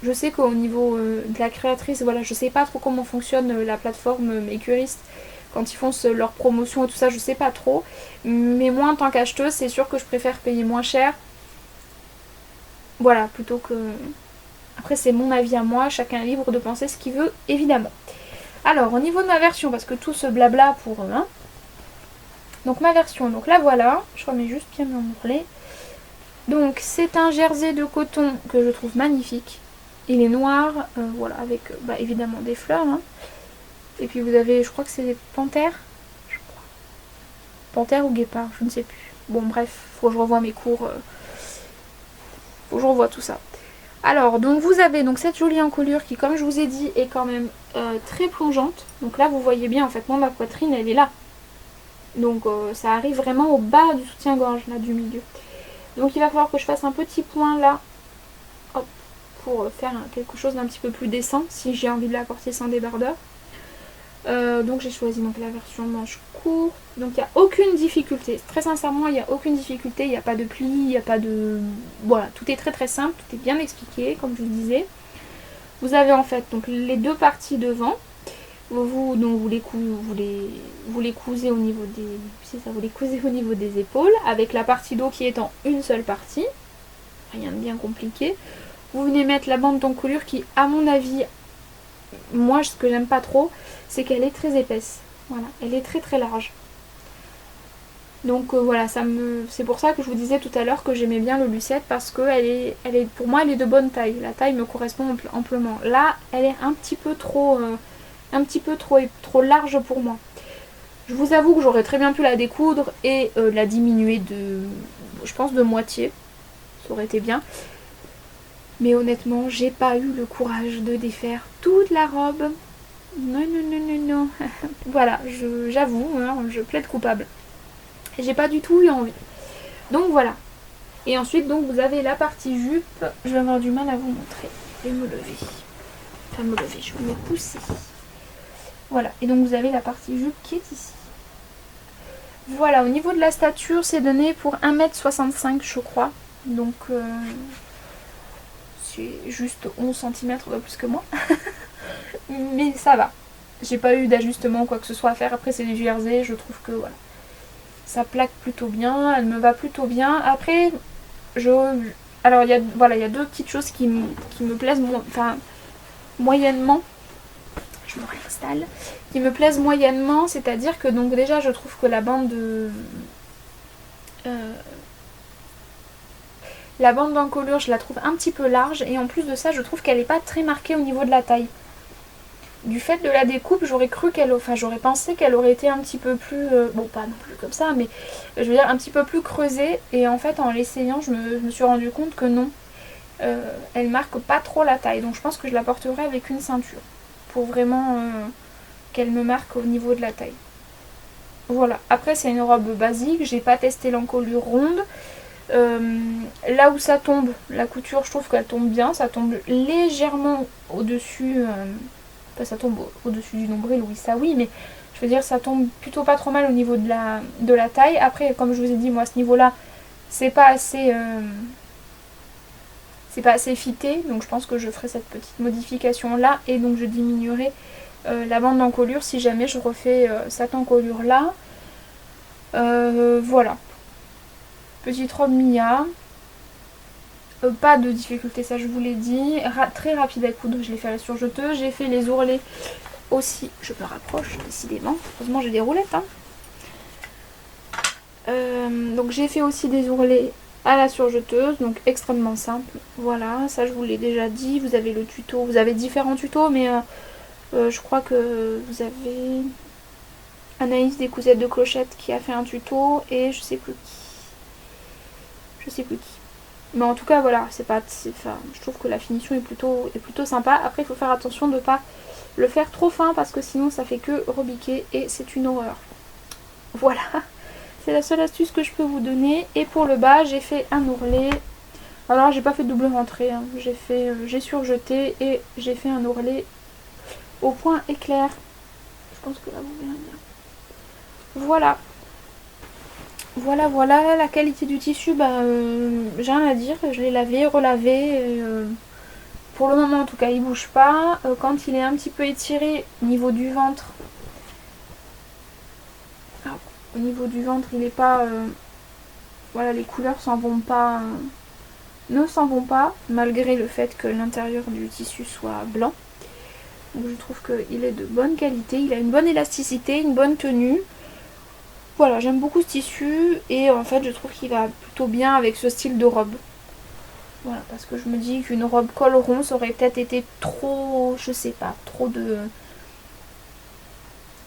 Je sais qu'au niveau de la créatrice, voilà, je sais pas trop comment fonctionne la plateforme Makerist quand ils font leur promotion et tout ça, je sais pas trop. Mais moi en tant qu'acheteuse, c'est sûr que je préfère payer moins cher. Voilà, plutôt que... Après c'est mon avis à moi, chacun est libre de penser ce qu'il veut, évidemment. Alors au niveau de ma version, parce que tout ce blabla pour... Donc ma version, donc là voilà, je remets juste bien mon ourlet. Donc c'est un jersey de coton que je trouve magnifique. Il est noir, voilà, avec évidemment des fleurs. Hein. Et puis vous avez, je crois que c'est des panthères. Je crois. Panthères ou guépards, je ne sais plus. Bon bref, faut que je revoie mes cours. Faut que je revoie tout ça. Alors, donc vous avez donc cette jolie encolure qui, comme je vous ai dit, est quand même très plongeante. Donc là, vous voyez bien, en fait, moi, ma poitrine, elle est là. Donc ça arrive vraiment au bas du soutien-gorge, là, du milieu. Donc il va falloir que je fasse un petit point là, hop, pour faire quelque chose d'un petit peu plus décent, si j'ai envie de la porter sans débardeur. Donc j'ai choisi donc la version manche court. Donc il n'y a aucune difficulté. Très sincèrement, il n'y a aucune difficulté. Il n'y a pas de pli, il n'y a pas de... Voilà, tout est très très simple, tout est bien expliqué, comme je vous le disais. Vous avez en fait donc les deux parties devant. Vous les cousez au niveau des... C'est ça, vous les cousez au niveau des épaules, avec la partie dos qui est en une seule partie. Rien de bien compliqué. Vous venez mettre la bande d'encolure qui, à mon avis, moi ce que j'aime pas trop, c'est qu'elle est très épaisse. Voilà, elle est très très large. Donc voilà, c'est pour ça que je vous disais tout à l'heure que j'aimais bien le Lucette, parce que pour moi elle est de bonne taille. La taille me correspond amplement. Là, elle est un petit peu trop large pour moi. Je vous avoue que j'aurais très bien pu la découdre et la diminuer je pense de moitié. Ça aurait été bien. Mais honnêtement, j'ai pas eu le courage de défaire toute la robe. Non, non, non, non, non. Voilà, j'avoue, hein, je plaide coupable. Et j'ai pas du tout eu envie. Donc voilà. Et ensuite, donc vous avez la partie jupe. Je vais avoir du mal à vous montrer. Je vais me lever. Enfin, me lever, je vais me pousser. Voilà. Et donc vous avez la partie jupe qui est ici. Voilà, au niveau de la stature, c'est donné pour 1m65, je crois. Donc, c'est juste 11 cm de plus que moi. Mais ça va. J'ai pas eu d'ajustement quoi que ce soit à faire. Après, c'est des jersey, je trouve que voilà. Ça plaque plutôt bien, elle me va plutôt bien. Après, alors il y a deux petites choses qui me plaisent moyennement. Je me réinstalle. Qui me plaisent moyennement, c'est-à-dire que donc déjà je trouve que la bande d'encolure, je la trouve un petit peu large, et en plus de ça, je trouve qu'elle n'est pas très marquée au niveau de la taille. Du fait de la découpe, j'aurais pensé qu'elle aurait été un petit peu plus, bon pas non plus comme ça, mais je veux dire un petit peu plus creusée, et en fait en l'essayant, je me suis rendu compte que non, elle marque pas trop la taille, donc je pense que je la porterai avec une ceinture, pour vraiment qu'elle me marque au niveau de la taille. Voilà, après c'est une robe basique, j'ai pas testé l'encolure ronde. Là où ça tombe, la couture, je trouve qu'elle tombe bien, ça tombe légèrement au-dessus, ça tombe au-dessus du nombril, oui ça oui, mais je veux dire ça tombe plutôt pas trop mal au niveau de la taille. Après, comme je vous ai dit, moi à ce niveau-là, c'est pas assez fité, donc je pense que je ferai cette petite modification là, et donc je diminuerai la bande d'encolure si jamais je refais cette encolure là. Voilà, petite robe Mia. Pas de difficulté, ça je vous l'ai dit. Très rapide à coudre, je l'ai fait à la surjeteuse. J'ai fait les ourlets aussi. Je me rapproche décidément. Heureusement j'ai des roulettes. Hein. Donc j'ai fait aussi des ourlets à la surjeteuse. Donc extrêmement simple. Voilà, ça je vous l'ai déjà dit. Vous avez le tuto. Vous avez différents tutos, mais je crois que vous avez Anaïs des Cousettes de Clochette qui a fait un tuto. Et je sais plus qui. Mais en tout cas voilà, je trouve que la finition est plutôt sympa. Après il faut faire attention de ne pas le faire trop fin, parce que sinon ça fait que rebiquer et c'est une horreur. Voilà, c'est la seule astuce que je peux vous donner. Et pour le bas, j'ai fait un ourlet. Alors j'ai pas fait de double rentrée, hein. J'ai surjeté et j'ai fait un ourlet au point éclair. Je pense que là vous verrez bien. Voilà. Voilà, la qualité du tissu, j'ai rien à dire, je l'ai lavé, relavé, pour le moment en tout cas il bouge pas. Quand il est un petit peu étiré au niveau du ventre, il est pas, voilà, les couleurs ne s'en vont pas, malgré le fait que l'intérieur du tissu soit blanc. Donc je trouve qu'il est de bonne qualité, il a une bonne élasticité, une bonne tenue. voilà, j'aime beaucoup ce tissu et en fait je trouve qu'il va plutôt bien avec ce style de robe. Voilà, parce que je me dis qu'une robe col rond ça aurait peut-être été trop, je sais pas, trop de...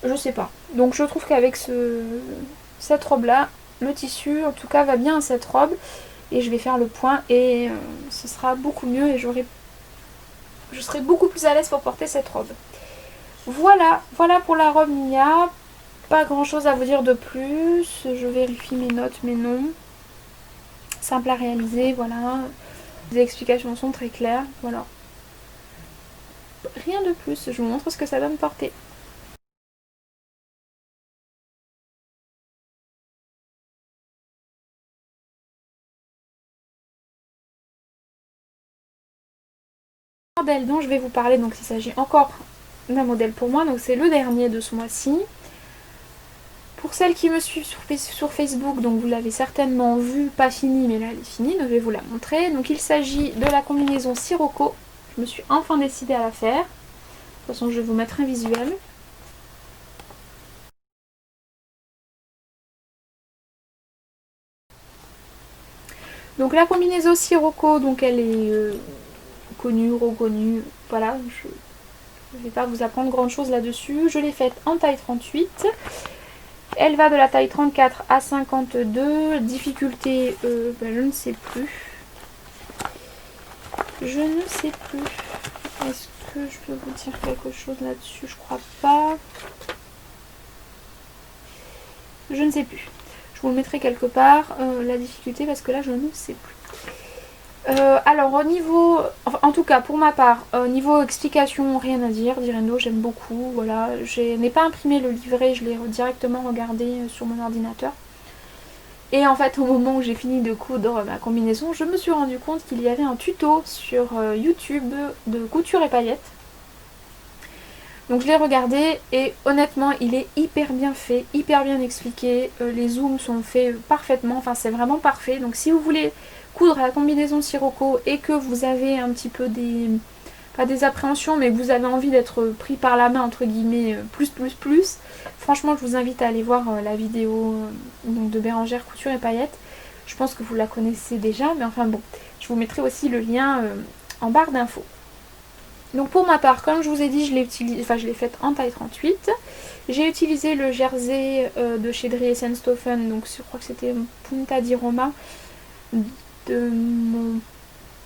Je sais pas. Donc je trouve qu'avec cette robe là, le tissu en tout cas va bien à cette robe. Et je vais faire le point et ce sera beaucoup mieux et je serai beaucoup plus à l'aise pour porter cette robe. Voilà, voilà pour la robe Mia. Pas grand chose à vous dire de plus. Je vérifie mes notes, mais non. Simple à réaliser, voilà. Les explications sont très claires, voilà. Rien de plus, je vous montre ce que ça donne porter. Le modèle dont je vais vous parler, donc il s'agit encore d'un modèle pour moi, donc c'est le dernier de ce mois-ci. Pour celles qui me suivent sur Facebook, donc vous l'avez certainement vu, pas fini, mais là elle est finie, donc je vais vous la montrer. Donc il s'agit de la combinaison Sirocco. Je me suis enfin décidée à la faire. De toute façon, je vais vous mettre un visuel. Donc la combinaison Sirocco, donc elle est connue, reconnue, voilà, je ne vais pas vous apprendre grand chose là-dessus. Je l'ai faite en taille 38. Elle va de la taille 34 à 52. Difficulté, je ne sais plus. Je ne sais plus. Est-ce que je peux vous dire quelque chose là-dessus? Je crois pas. Je ne sais plus. Je vous le mettrai quelque part, la difficulté, parce que là, je ne sais plus. Alors au niveau, en tout cas pour ma part, niveau explication, rien à dire, Direndo j'aime beaucoup, voilà, je n'ai pas imprimé le livret, je l'ai directement regardé sur mon ordinateur. Et en fait au moment où j'ai fini de coudre ma combinaison, je me suis rendu compte qu'il y avait un tuto sur YouTube de couture et paillettes. Donc je l'ai regardé et honnêtement il est hyper bien fait, hyper bien expliqué, les zooms sont faits parfaitement, enfin c'est vraiment parfait. Donc si vous voulez coudre à la combinaison Sirocco et que vous avez un petit peu pas des appréhensions, mais que vous avez envie d'être pris par la main entre guillemets plus, franchement je vous invite à aller voir la vidéo donc de Bérangère Couture et Paillettes. Je pense que vous la connaissez déjà, mais enfin bon, je vous mettrai aussi le lien en barre d'infos. Donc pour ma part, comme je vous ai dit, je l'ai faite en taille 38. J'ai utilisé le jersey de chez Dries & Stoffen, donc je crois que c'était Punta di Roma, de mon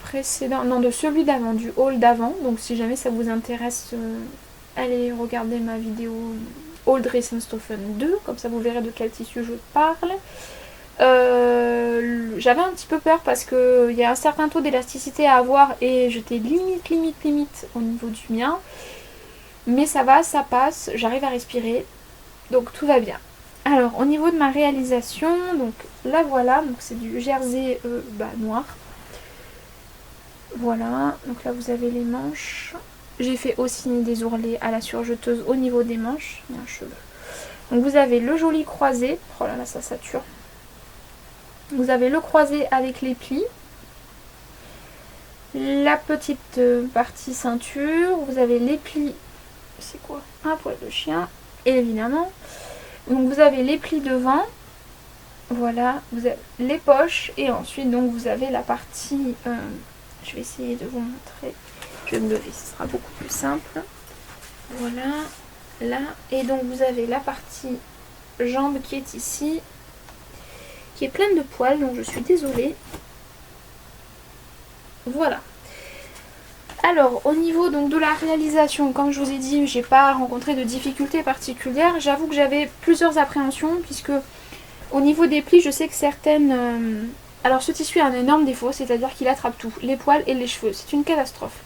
précédent, non de celui d'avant, du haul d'avant. Donc si jamais ça vous intéresse, allez regarder ma vidéo haul Dries & Stoffen 2, comme ça vous verrez de quel tissu je parle. J'avais un petit peu peur parce qu'il y a un certain taux d'élasticité à avoir et j'étais limite au niveau du mien. Mais ça va, ça passe, j'arrive à respirer, donc tout va bien. Alors au niveau de ma réalisation, donc là voilà, donc c'est du jersey noir. Voilà, donc là vous avez les manches. J'ai fait aussi des ourlets à la surjeteuse au niveau des manches. Il y a un cheveu. Donc vous avez le joli croisé, oh là là ça sature. Vous avez le croisé avec les plis, la petite partie ceinture, vous avez les plis, c'est quoi? Un poil de chien, évidemment. Donc vous avez les plis devant, voilà, vous avez les poches et ensuite donc vous avez la partie, je vais essayer de vous montrer, je vais me lever, ce sera beaucoup plus simple. Voilà, là, et donc vous avez la partie jambe qui est ici, qui est pleine de poils, donc je suis désolée. Voilà. Alors au niveau donc de la réalisation, comme je vous ai dit, j'ai pas rencontré de difficultés particulières. J'avoue que j'avais plusieurs appréhensions puisque au niveau des plis, je sais que certaines... Alors ce tissu a un énorme défaut, c'est-à-dire qu'il attrape tout, les poils et les cheveux. C'est une catastrophe.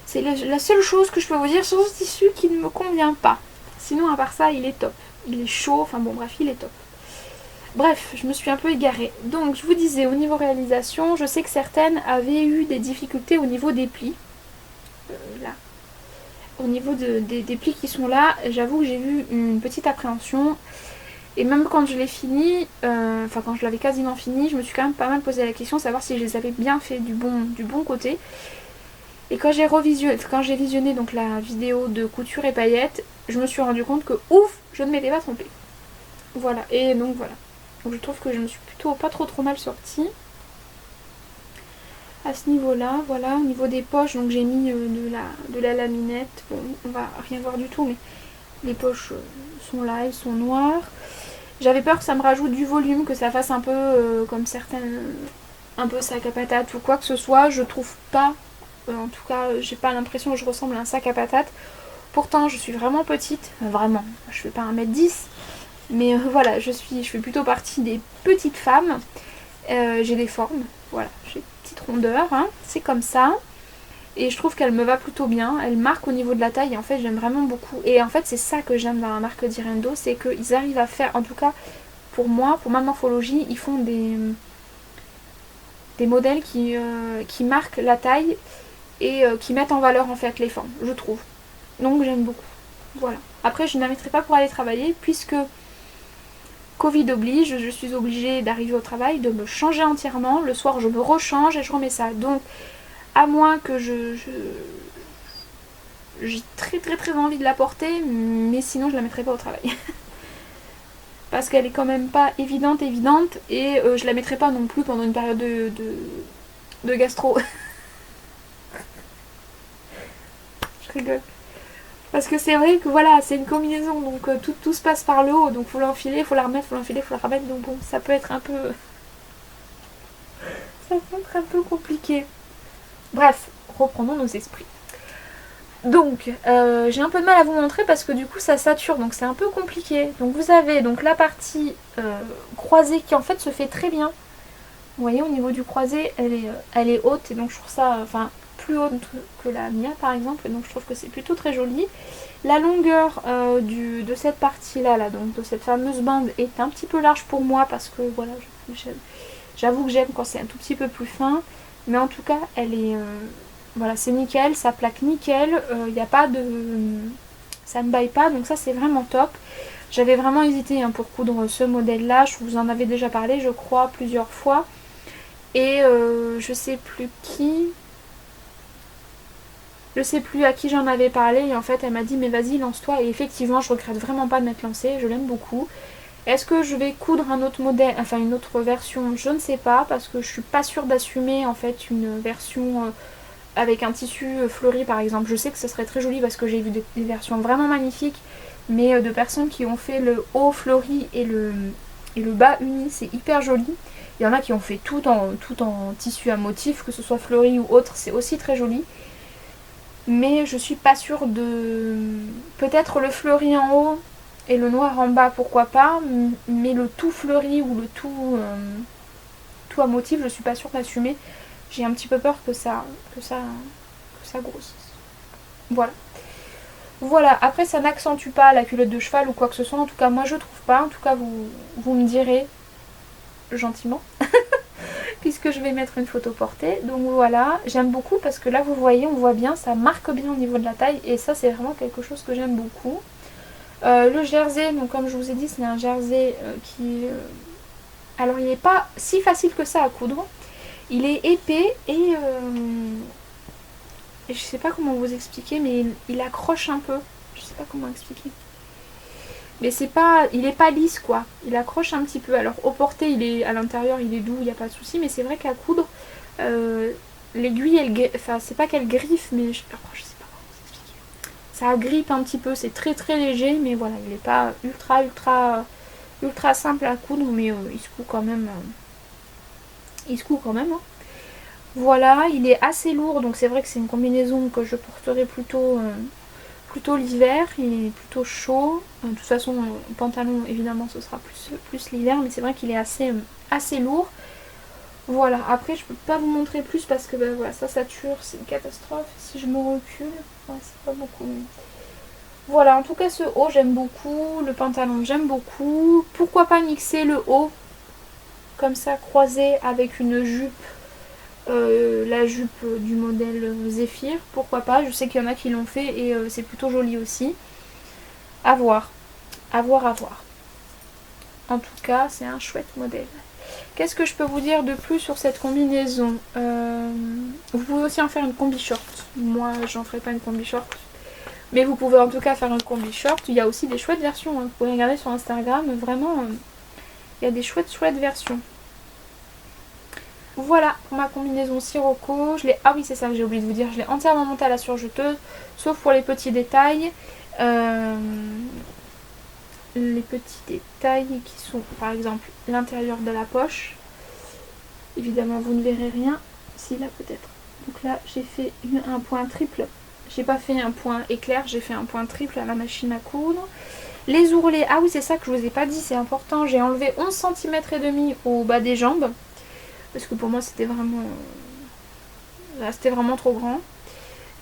C'est la seule chose que je peux vous dire sur ce tissu qui ne me convient pas. Sinon à part ça, il est top. Il est chaud, enfin bon bref, il est top. Bref, je me suis un peu égarée. Donc je vous disais, au niveau réalisation, je sais que certaines avaient eu des difficultés au niveau des plis. Là. Au niveau des plis qui sont là, j'avoue que j'ai eu une petite appréhension. Et même quand je l'ai fini, quand je l'avais quasiment fini, je me suis quand même pas mal posé la question de savoir si je les avais bien fait du bon côté. Et quand j'ai visionné donc la vidéo de couture et paillettes, je me suis rendu compte que ouf, je ne m'étais pas trompée. Voilà, et donc voilà. Donc je trouve que je me suis plutôt pas trop mal sortie. À ce niveau-là, voilà, au niveau des poches, donc j'ai mis de la laminette. Bon, on va rien voir du tout, mais les poches sont là, elles sont noires. J'avais peur que ça me rajoute du volume, que ça fasse un peu comme certaines, un peu sac à patates ou quoi que ce soit. Je trouve pas, en tout cas, j'ai pas l'impression que je ressemble à un sac à patates. Pourtant, je suis vraiment petite, vraiment, je fais pas 1m10, mais voilà, je fais plutôt partie des petites femmes. J'ai des formes, voilà, j'ai des petites rondeurs, hein, c'est comme ça. Et je trouve qu'elle me va plutôt bien, elle marque au niveau de la taille et en fait j'aime vraiment beaucoup. Et en fait c'est ça que j'aime dans la marque Direndo, c'est qu'ils arrivent à faire, en tout cas pour moi, pour ma morphologie, ils font des modèles qui marquent la taille et qui mettent en valeur en fait les formes, je trouve. Donc j'aime beaucoup. Voilà. Après je ne la mettrai pas pour aller travailler puisque Covid oblige, je suis obligée d'arriver au travail, de me changer entièrement. Le soir je me rechange et je remets ça. Donc à moins que j'ai très envie de la porter, mais sinon je la mettrai pas au travail. Parce qu'elle est quand même pas évidente et je la mettrai pas non plus pendant une période de gastro. Je rigole. Parce que c'est vrai que voilà, c'est une combinaison, donc tout se passe par le haut, donc faut l'enfiler, faut la remettre, faut l'enfiler, faut la remettre, donc bon, ça peut être un peu... ça peut être un peu compliqué. Bref, reprenons nos esprits. Donc, j'ai un peu de mal à vous montrer parce que du coup ça sature, donc c'est un peu compliqué. Donc vous avez donc la partie croisée qui en fait se fait très bien. Vous voyez, au niveau du croisé, elle est haute et donc je trouve ça, enfin, plus haute que la mienne par exemple, et donc je trouve que c'est plutôt très joli. La longueur de cette partie-là, donc de cette fameuse bande, est un petit peu large pour moi parce que voilà, j'avoue que j'aime quand c'est un tout petit peu plus fin, mais en tout cas, elle est... voilà, c'est nickel, ça plaque nickel, il n'y a pas de... ça ne baille pas, donc ça c'est vraiment top. J'avais vraiment hésité pour coudre ce modèle-là, je vous en avais déjà parlé, je crois, plusieurs fois. Et je sais plus qui... Je sais plus à qui j'en avais parlé, et en fait elle m'a dit mais vas-y lance-toi, et effectivement je regrette vraiment pas de m'être lancée, je l'aime beaucoup. Est-ce que je vais coudre un autre modèle, enfin une autre version? Je ne sais pas, parce que je suis pas sûre d'assumer en fait une version... avec un tissu fleuri par exemple. Je sais que ce serait très joli parce que j'ai vu des versions vraiment magnifiques, mais de personnes qui ont fait le haut fleuri et le bas uni, c'est hyper joli. Il y en a qui ont fait tout en tissu à motif, que ce soit fleuri ou autre, c'est aussi très joli. Mais je suis pas sûre de... Peut-être le fleuri en haut et le noir en bas, pourquoi pas, mais le tout fleuri ou le tout à motif, je suis pas sûre d'assumer. J'ai un petit peu peur que ça grossisse. Voilà. Voilà, après ça n'accentue pas la culotte de cheval ou quoi que ce soit. En tout cas, moi je trouve pas. En tout cas, vous me direz gentiment. Puisque je vais mettre une photo portée. Donc voilà, j'aime beaucoup parce que là vous voyez, on voit bien, ça marque bien au niveau de la taille. Et ça c'est vraiment quelque chose que j'aime beaucoup. Le jersey, donc comme je vous ai dit, c'est un jersey qui... alors il n'est pas si facile que ça à coudre. Il est épais et je sais pas comment vous expliquer, mais il accroche un peu. Je sais pas comment expliquer. Mais c'est pas, il est pas lisse quoi. Il accroche un petit peu. Alors au porté, il est à l'intérieur, il est doux, il n'y a pas de souci. Mais c'est vrai qu'à coudre, l'aiguille, enfin c'est pas qu'elle griffe, mais je sais pas comment vous expliquer. Ça grippe un petit peu. C'est très léger, mais voilà, il est pas ultra simple à coudre, mais il se coud quand même. Hein. Voilà, il est assez lourd, donc c'est vrai que c'est une combinaison que je porterai plutôt l'hiver. Il est plutôt chaud. De toute façon, le pantalon, évidemment, ce sera plus l'hiver, mais c'est vrai qu'il est assez lourd. Voilà, après je peux pas vous montrer plus parce que voilà, ça sature, c'est une catastrophe. Si je me recule, ouais, c'est pas beaucoup. Voilà, en tout cas ce haut j'aime beaucoup, le pantalon j'aime beaucoup. Pourquoi pas mixer le haut comme ça croisé avec une jupe, la jupe du modèle Zéphyr, pourquoi pas. Je sais qu'il y en a qui l'ont fait et c'est plutôt joli aussi. À voir. En tout cas, c'est un chouette modèle. Qu'est-ce que je peux vous dire de plus sur cette combinaison? Vous pouvez aussi en faire une combi short. Moi, j'en ferai pas une combi short. Mais vous pouvez en tout cas faire un combi short. Il y a aussi des chouettes versions, hein. Vous pouvez regarder sur Instagram, vraiment, il y a des chouettes versions. Voilà pour ma combinaison Sirocco. Ah oui, c'est ça que j'ai oublié de vous dire. Je l'ai entièrement montée à la surjeteuse, sauf pour les petits détails. Les petits détails qui sont, par exemple, l'intérieur de la poche. Évidemment, vous ne verrez rien. Si, là, peut-être. Donc là, j'ai fait un point triple. J'ai pas fait un point éclair, j'ai fait un point triple à la machine à coudre. Les ourlets, ah oui, c'est ça que je vous ai pas dit, c'est important. J'ai enlevé 11 cm et demi au bas des jambes. Parce que pour moi, c'était vraiment... Là, c'était vraiment trop grand.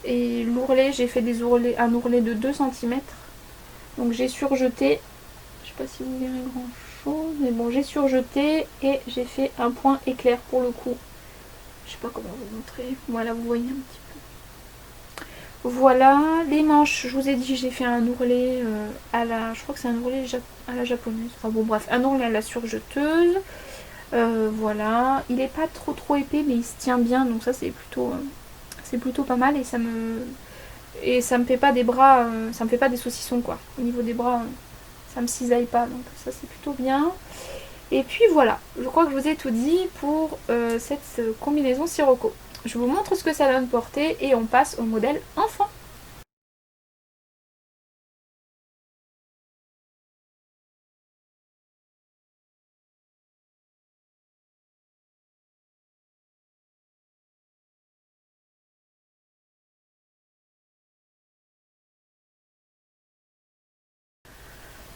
Et l'ourlet, j'ai fait un ourlet de 2 cm. Donc j'ai surjeté. Je sais pas si vous verrez grand chose. Mais bon, j'ai surjeté et j'ai fait un point éclair pour le coup. Je sais pas comment vous montrer. Voilà, vous voyez un petit peu. Voilà, les manches, je vous ai dit, j'ai fait un ourlet à la... Je crois que c'est un ourlet à la japonaise. Enfin bon, bref, un ourlet à la surjeteuse. Voilà, il est pas trop épais, mais il se tient bien, donc ça c'est plutôt pas mal et ça me fait pas des bras, ça me fait pas des saucissons quoi. Au niveau des bras, ça me cisaille pas, donc ça c'est plutôt bien. Et puis voilà, je crois que je vous ai tout dit pour cette combinaison Sirocco. Je vous montre ce que ça donne porter et on passe au modèle enfant.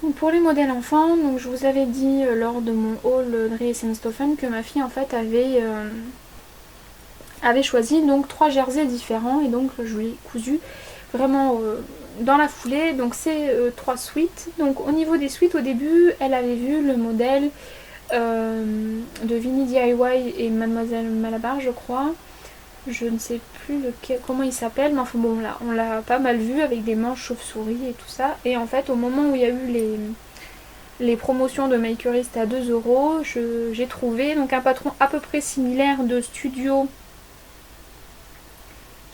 Donc pour les modèles enfants, donc je vous avais dit lors de mon haul Dries & Stoffen que ma fille en fait avait choisi donc 3 jerseys différents et donc je lui ai cousu vraiment dans la foulée. Donc c'est 3 suites. Donc au niveau des suites, au début elle avait vu le modèle de Vinny DIY et Mademoiselle Malabar, je crois. Je ne sais plus comment il s'appelle, mais enfin bon là on l'a pas mal vu avec des manches chauve-souris et tout ça. Et en fait au moment où il y a eu les promotions de Makerist à 2 euros, j'ai trouvé donc un patron à peu près similaire de Studio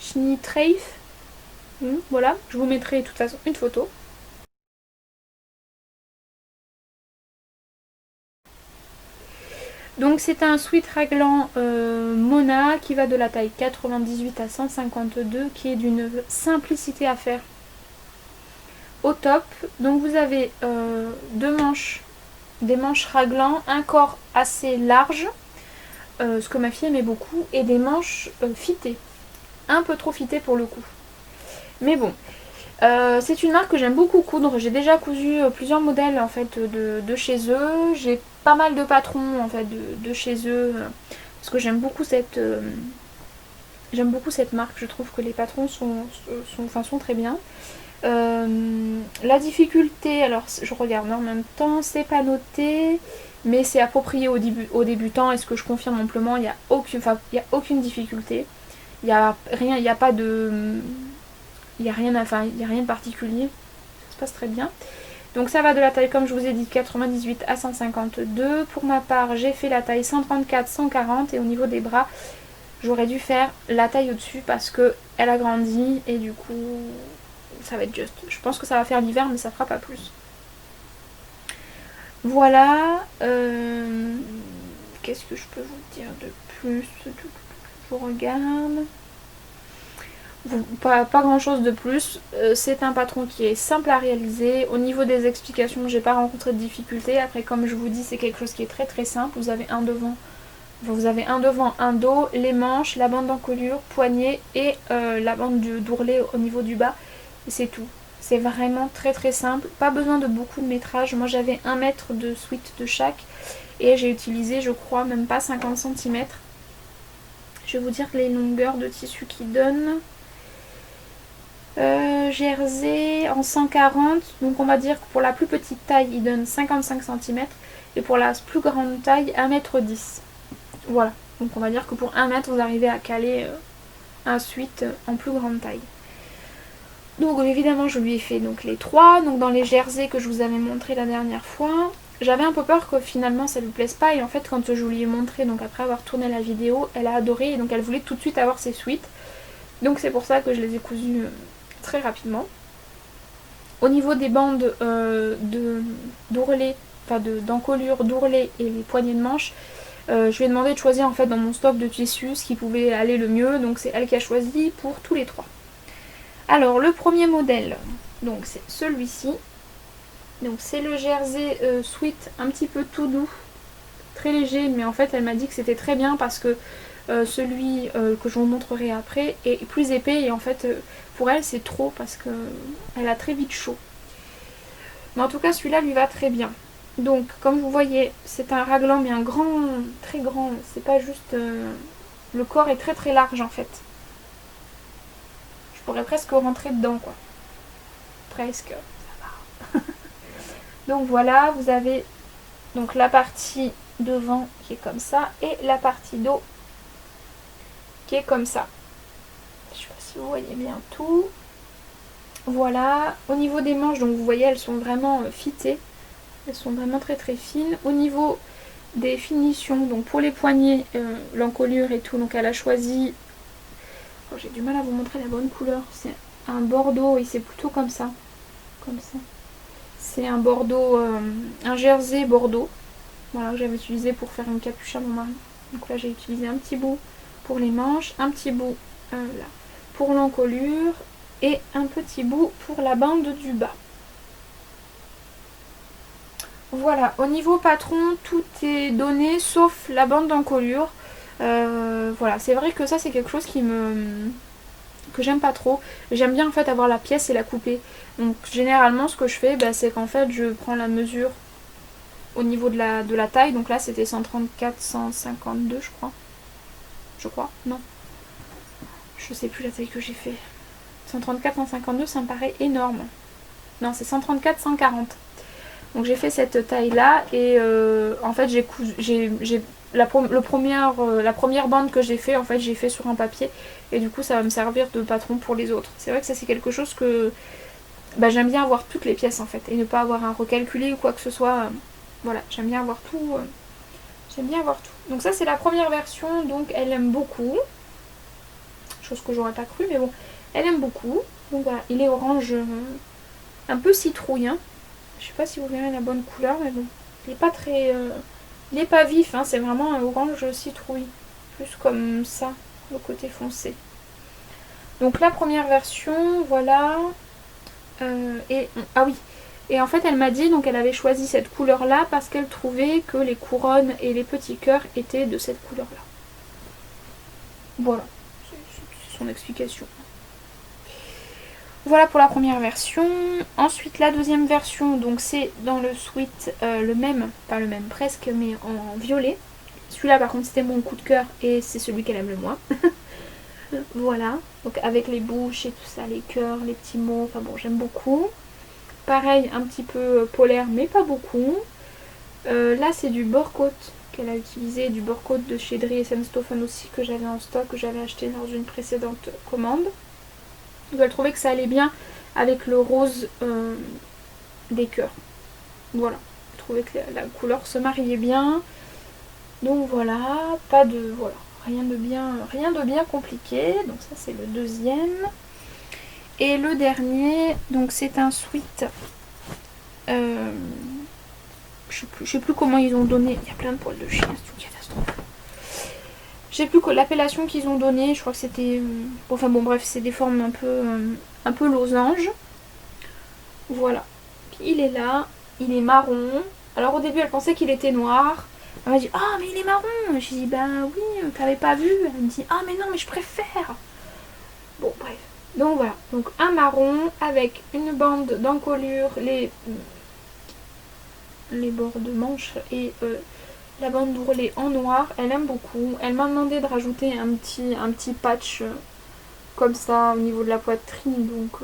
Schneetreif. Voilà, je vous mettrai de toute façon une photo. Donc c'est un sweat raglan Mona qui va de la taille 98 à 152, qui est d'une simplicité à faire au top. Donc vous avez des manches raglan, un corps assez large, ce que ma fille aimait beaucoup, et des manches fitées, un peu trop fitées pour le coup. Mais bon, c'est une marque que j'aime beaucoup coudre. J'ai déjà cousu plusieurs modèles en fait de chez eux. J'ai pas mal de patrons en fait de chez eux parce que j'aime beaucoup cette marque. Je trouve que les patrons sont très bien. La difficulté, alors je regarde en même temps, c'est pas noté, mais c'est approprié aux débutants. Est-ce que je confirme amplement? Il n'y a aucune difficulté. Il n'y a rien, il n'y a pas de... Il n'y a rien de particulier. Ça se passe très bien. Donc ça va de la taille, comme je vous ai dit, 98 à 152. Pour ma part, j'ai fait la taille 134-140. Et au niveau des bras, j'aurais dû faire la taille au-dessus parce que elle a grandi. Et du coup, ça va être juste. Je pense que ça va faire l'hiver, mais ça fera pas plus. Voilà. Qu'est-ce que je peux vous dire de plus? Je regarde. Pas grand chose de plus. C'est un patron qui est simple à réaliser. Au niveau des explications, j'ai pas rencontré de difficultés. Après, comme je vous dis, c'est quelque chose qui est très simple. Vous avez un devant, un dos, les manches, la bande d'encolure, poignet et la bande d'ourlet au niveau du bas. Et c'est tout. C'est vraiment très simple. Pas besoin de beaucoup de métrage. Moi j'avais 1 mètre de suite de chaque. Et j'ai utilisé, je crois, même pas 50 cm. Je vais vous dire les longueurs de tissu qu'ils donnent. Jersey en 140, donc on va dire que pour la plus petite taille il donne 55 cm et pour la plus grande taille 1m10. Voilà, donc on va dire que pour 1 mètre vous arrivez à caler un suite en plus grande taille. Donc évidemment je lui ai fait donc les 3, donc dans les jerseys que je vous avais montré la dernière fois. J'avais un peu peur que finalement ça lui plaise pas et en fait quand je lui ai montré, donc après avoir tourné la vidéo, elle a adoré et donc elle voulait tout de suite avoir ses suites. Donc c'est pour ça que je les ai cousus très rapidement. Au niveau des bandes d'ourlet, enfin d'encolure d'ourlet et les poignées de manche, je lui ai demandé de choisir en fait dans mon stock de tissus ce qui pouvait aller le mieux, donc c'est elle qui a choisi pour tous les trois. Alors le premier modèle, donc c'est celui-ci. Donc c'est le jersey sweat, un petit peu tout doux, très léger, mais en fait elle m'a dit que c'était très bien parce que celui que je vous montrerai après est plus épais et en fait pour elle c'est trop parce que elle a très vite chaud. Mais en tout cas celui-là lui va très bien. Donc comme vous voyez c'est un raglan mais un grand, très grand, c'est pas juste... le corps est très très large en fait. Je pourrais presque rentrer dedans quoi. Presque, ça va. Donc voilà, vous avez donc la partie devant qui est comme ça et la partie dos qui est comme ça. Je sais pas si vous voyez bien tout. Voilà, au niveau des manches, donc vous voyez elles sont vraiment fitées. Elles sont vraiment très très fines. Au niveau des finitions, donc pour les poignets, l'encolure et tout, donc elle a choisi... Oh, j'ai du mal à vous montrer la bonne couleur. C'est un bordeaux et c'est plutôt comme ça. Comme ça. C'est un bordeaux, un jersey bordeaux. Voilà, que j'avais utilisé pour faire une capuche à mon mari. Donc là j'ai utilisé un petit bout pour les manches, un petit bout là pour l'encolure et un petit bout pour la bande du bas. Voilà, au niveau patron, tout est donné sauf la bande d'encolure. Voilà, c'est vrai que ça c'est quelque chose que j'aime pas trop. J'aime bien en fait avoir la pièce et la couper. Donc généralement ce que je fais, c'est qu'en fait je prends la mesure au niveau de la taille. Donc là c'était 134, 152 je crois. Je crois, non. Je sais plus la taille que j'ai fait. 134, 152 ça me paraît énorme. Non c'est 134, 140. Donc j'ai fait cette taille là et en fait la première bande que j'ai fait, en fait j'ai fait sur un papier et du coup ça va me servir de patron pour les autres. C'est vrai que ça c'est quelque chose que j'aime bien avoir toutes les pièces en fait et ne pas avoir à recalculer ou quoi que ce soit. Voilà, j'aime bien avoir tout. J'aime bien avoir tout. Donc ça c'est la première version, donc elle aime beaucoup. Chose que j'aurais pas cru mais bon, elle aime beaucoup. Donc voilà, il est orange un peu citrouille. Hein. Je sais pas si vous verrez la bonne couleur, mais bon. Il est pas très... il est pas vif, hein, c'est vraiment un orange citrouille. Plus comme ça, le côté foncé. Donc la première version, voilà. Ah oui. Et en fait, elle m'a dit, donc elle avait choisi cette couleur-là parce qu'elle trouvait que les couronnes et les petits cœurs étaient de cette couleur-là. Voilà. C'est son explication. Voilà pour la première version. Ensuite la deuxième version, donc c'est dans le sweat le même, pas le même presque, mais en violet. Celui-là par contre c'était mon coup de cœur et c'est celui qu'elle aime le moins. Voilà, donc avec les bouches et tout ça, les cœurs, les petits mots, enfin bon j'aime beaucoup. Pareil, un petit peu polaire mais pas beaucoup. Là c'est du Borcoat qu'elle a utilisé, du Borcoat de chez Dries & Stoffen aussi que j'avais en stock, que j'avais acheté dans une précédente commande. Elle trouvait que ça allait bien avec le rose des cœurs. Voilà. Je trouvais que la couleur se mariait bien. Donc voilà, pas de... Voilà. Rien de bien compliqué. Donc ça c'est le deuxième. Et le dernier, donc c'est un sweat. Je sais plus comment ils ont donné. Il y a plein de poils de chien, c'est une catastrophe. Je sais plus que l'appellation qu'ils ont donnée, je crois que c'était... Enfin bon bref, c'est des formes un peu losange. Voilà. Puis il est là, il est marron. Alors au début elle pensait qu'il était noir. Elle m'a dit ah mais il est marron. J'ai dit bah oui, t'avais pas vu. Elle me dit ah mais non mais je préfère. Bon bref. Donc voilà. Donc un marron avec une bande d'encolure, les bords de manche et la bande d'ourlet en noir. Elle aime beaucoup. Elle m'a demandé de rajouter un petit patch comme ça au niveau de la poitrine. Donc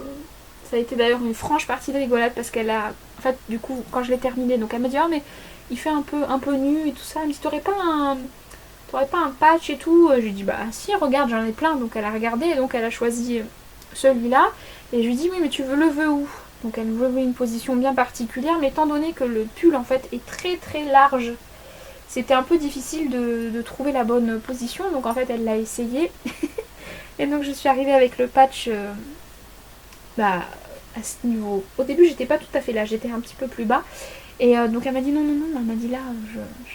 ça a été d'ailleurs une franche partie de rigolade parce qu'elle a... En fait, du coup, quand je l'ai terminé, donc elle m'a dit ah mais il fait un peu nu et tout ça. Elle me dit t'aurais pas un patch et tout. Je lui ai dit bah si regarde j'en ai plein. Donc elle a regardé et donc elle a choisi celui-là. Et je lui ai dit oui mais tu le veux où? Donc elle veut une position bien particulière. Mais étant donné que le pull en fait est très très large, c'était un peu difficile de trouver la bonne position. Donc en fait elle l'a essayé. Et donc je suis arrivée avec le patch à ce niveau. Au début j'étais pas tout à fait là, j'étais un petit peu plus bas. Et donc elle m'a dit non, non, non, elle m'a dit là,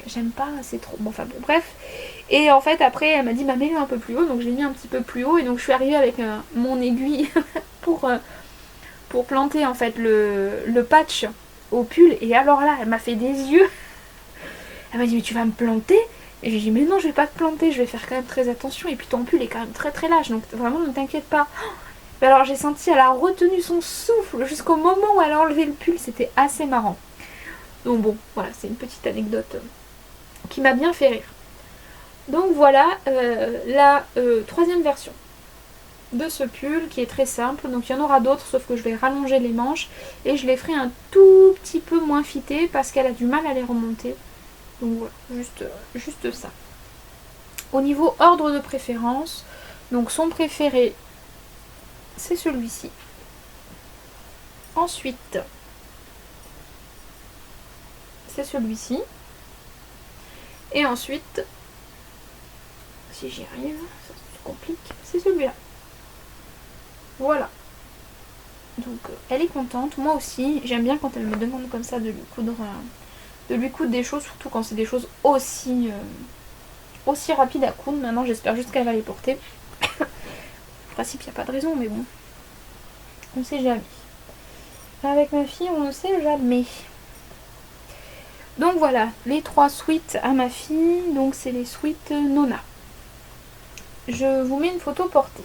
j'aime pas, c'est trop. Bon, enfin bon, bref. Et en fait, après, elle m'a dit bah mets-le un peu plus haut, donc je l'ai mis un petit peu plus haut. Et donc je suis arrivée avec mon aiguille pour planter en fait le patch au pull. Et alors là, elle m'a fait des yeux. Elle m'a dit mais tu vas me planter? Et j'ai dit mais non, je vais pas te planter, je vais faire quand même très attention. Et puis ton pull est quand même très très large, donc vraiment ne t'inquiète pas. Mais alors j'ai senti, elle a retenu son souffle jusqu'au moment où elle a enlevé le pull, c'était assez marrant. Donc bon, voilà, c'est une petite anecdote qui m'a bien fait rire. Donc voilà la troisième version de ce pull qui est très simple. Donc il y en aura d'autres, sauf que je vais rallonger les manches et je les ferai un tout petit peu moins fitées parce qu'elle a du mal à les remonter. Donc voilà, juste ça. Au niveau ordre de préférence, donc son préféré c'est celui-ci. Ensuite, c'est celui-ci. Et ensuite, si j'y arrive, ça se complique, c'est celui-là. Voilà. Donc elle est contente, moi aussi. J'aime bien quand elle me demande comme ça de lui coudre des choses, surtout quand c'est des choses aussi rapides à coudre. Maintenant j'espère juste qu'elle va les porter. En principe il n'y a pas de raison, mais bon, on ne sait jamais. Avec ma fille on ne sait jamais. Donc voilà, les 3 sweats à ma fille, donc c'est les sweats Nona. Je vous mets une photo portée.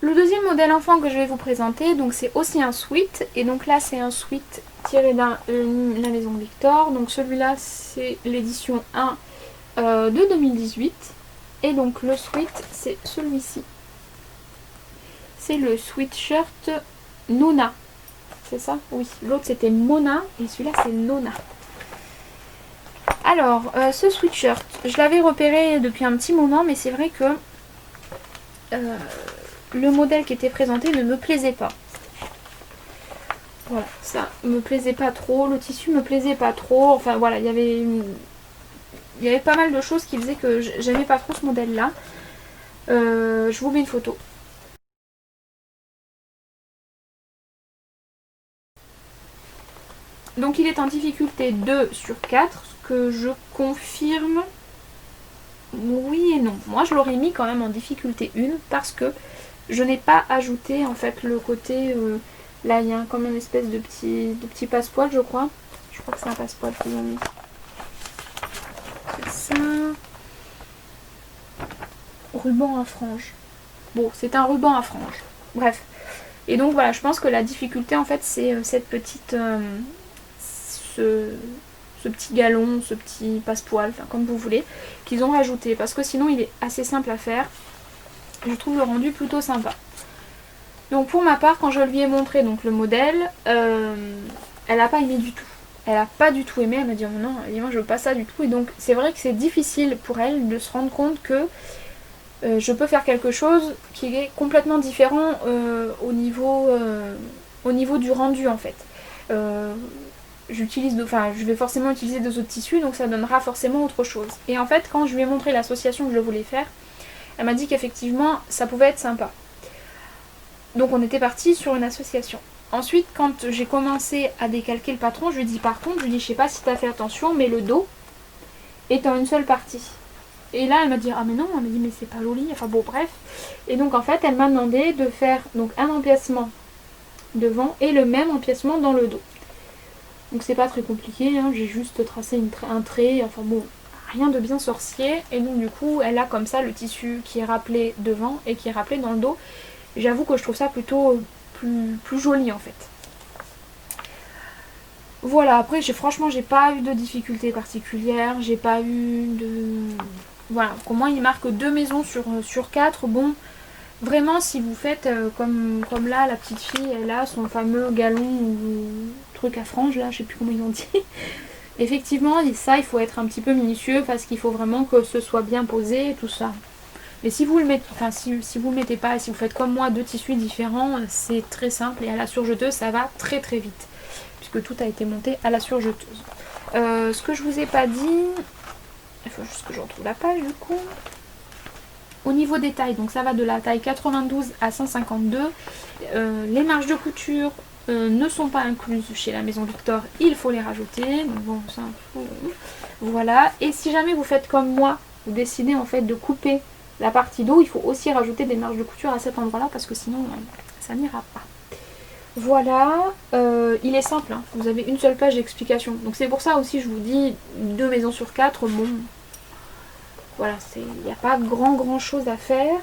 Le deuxième modèle enfant que je vais vous présenter, donc c'est aussi un sweat, et donc là c'est un sweat tiré d'un la maison Victor, donc celui-là c'est l'édition 1 de 2018, et donc le sweat c'est celui-ci. C'est le sweatshirt Nona, c'est ça? Oui, l'autre c'était Mona, et celui-là c'est Nona. Alors, ce sweatshirt, je l'avais repéré depuis un petit moment, mais c'est vrai que le modèle qui était présenté ne me plaisait pas. Voilà, ça me plaisait pas trop, le tissu me plaisait pas trop, enfin voilà, il y avait pas mal de choses qui faisaient que j'aimais pas trop ce modèle là. Je vous mets une photo. Donc il est en difficulté 2 sur 4, ce que je confirme. Oui et non. Moi je l'aurais mis quand même en difficulté 1 parce que je n'ai pas ajouté en fait le côté... là il y a comme une espèce de petit passepoil je crois. Je crois que c'est un passepoil qu'ils ont mis. C'est ça. Ruban à franges. Bon, c'est un ruban à franges. Bref. Et donc voilà, je pense que la difficulté en fait c'est cette petite... ce petit galon, ce petit passepoil, enfin comme vous voulez, qu'ils ont rajouté. Parce que sinon il est assez simple à faire. Je trouve le rendu plutôt sympa. Donc pour ma part, quand je lui ai montré donc, le modèle, elle n'a pas aimé du tout. Elle n'a pas du tout aimé, elle m'a dit oh non, moi je veux pas ça du tout. Et donc c'est vrai que c'est difficile pour elle de se rendre compte que je peux faire quelque chose qui est complètement différent au niveau du rendu en fait. Je vais forcément utiliser des autres tissus, donc ça donnera forcément autre chose. Et en fait, quand je lui ai montré l'association que je voulais faire, elle m'a dit qu'effectivement ça pouvait être sympa. Donc on était parti sur une association. Ensuite, quand j'ai commencé à décalquer le patron, je lui ai dit par contre, je sais pas si tu as fait attention, mais le dos est en une seule partie. Et là, elle m'a dit ah mais non, elle m'a dit mais c'est pas joli, enfin bon bref. Et donc en fait, elle m'a demandé de faire donc un empiècement devant et le même empiècement dans le dos. Donc c'est pas très compliqué, hein, j'ai juste tracé un trait, enfin bon, rien de bien sorcier. Et donc du coup, elle a comme ça le tissu qui est rappelé devant et qui est rappelé dans le dos. J'avoue que je trouve ça plutôt plus joli en fait. Voilà, après franchement j'ai pas eu de difficultés particulières, j'ai pas eu de... Voilà, pour moi il marque 2 maisons sur 4. Bon, vraiment si vous faites comme là, la petite fille, elle a son fameux galon ou truc à franges là, je sais plus comment ils ont dit. Effectivement, ça il faut être un petit peu minutieux parce qu'il faut vraiment que ce soit bien posé et tout ça. Mais si vous le mettez, enfin si vous le mettez pas, si vous faites comme moi 2 tissus différents, c'est très simple et à la surjeteuse ça va très très vite. Puisque tout a été monté à la surjeteuse. Ce que je vous ai pas dit, il faut juste que je retrouve la page du coup. Au niveau des tailles, donc ça va de la taille 92 à 152. Les marges de couture ne sont pas incluses chez la maison Victor, il faut les rajouter. Donc bon, ça, voilà. Et si jamais vous faites comme moi, vous décidez en fait de couper la partie dos, il faut aussi rajouter des marges de couture à cet endroit-là parce que sinon ça n'ira pas. Voilà, il est simple, hein. Vous avez une seule page d'explication. Donc c'est pour ça aussi je vous dis 2 maisons sur 4, bon, voilà, il n'y a pas grand chose à faire.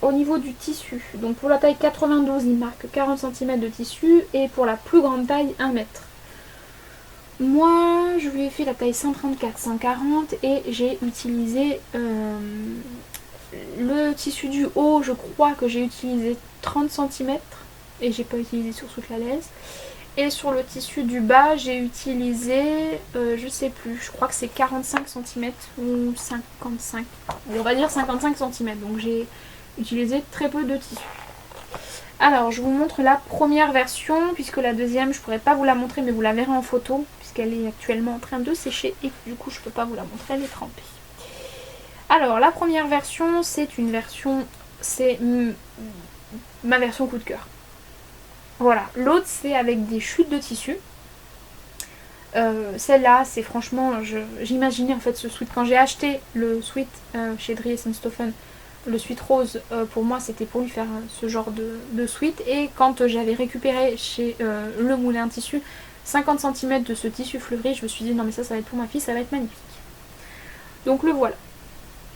Au niveau du tissu, donc pour la taille 92, il marque 40 cm de tissu et pour la plus grande taille 1 mètre. Moi, je lui ai fait la taille 134-140 et j'ai utilisé le tissu du haut, je crois que j'ai utilisé 30 cm et j'ai pas utilisé sur toute la laisse. Et sur le tissu du bas, j'ai utilisé, je sais plus, je crois que c'est 45 cm ou 55. On va dire 55 cm, donc j'ai utilisé très peu de tissu. Alors, je vous montre la première version, puisque la deuxième, je pourrais pas vous la montrer, mais vous la verrez en photo, puisqu'elle est actuellement en train de sécher et du coup, je peux pas vous la montrer, elle est trempée. Alors, la première version, c'est une version, c'est ma version coup de cœur. Voilà, l'autre, c'est avec des chutes de tissu. Celle-là, c'est franchement, j'imaginais en fait ce sweat. Quand j'ai acheté le sweat chez Dries & Stoffen, le sweat rose, pour moi, c'était pour lui faire ce genre de sweat. Et quand j'avais récupéré chez Le Moulin Tissu 50 cm de ce tissu fleuri, je me suis dit non mais ça va être pour ma fille, ça va être magnifique. Donc le voilà.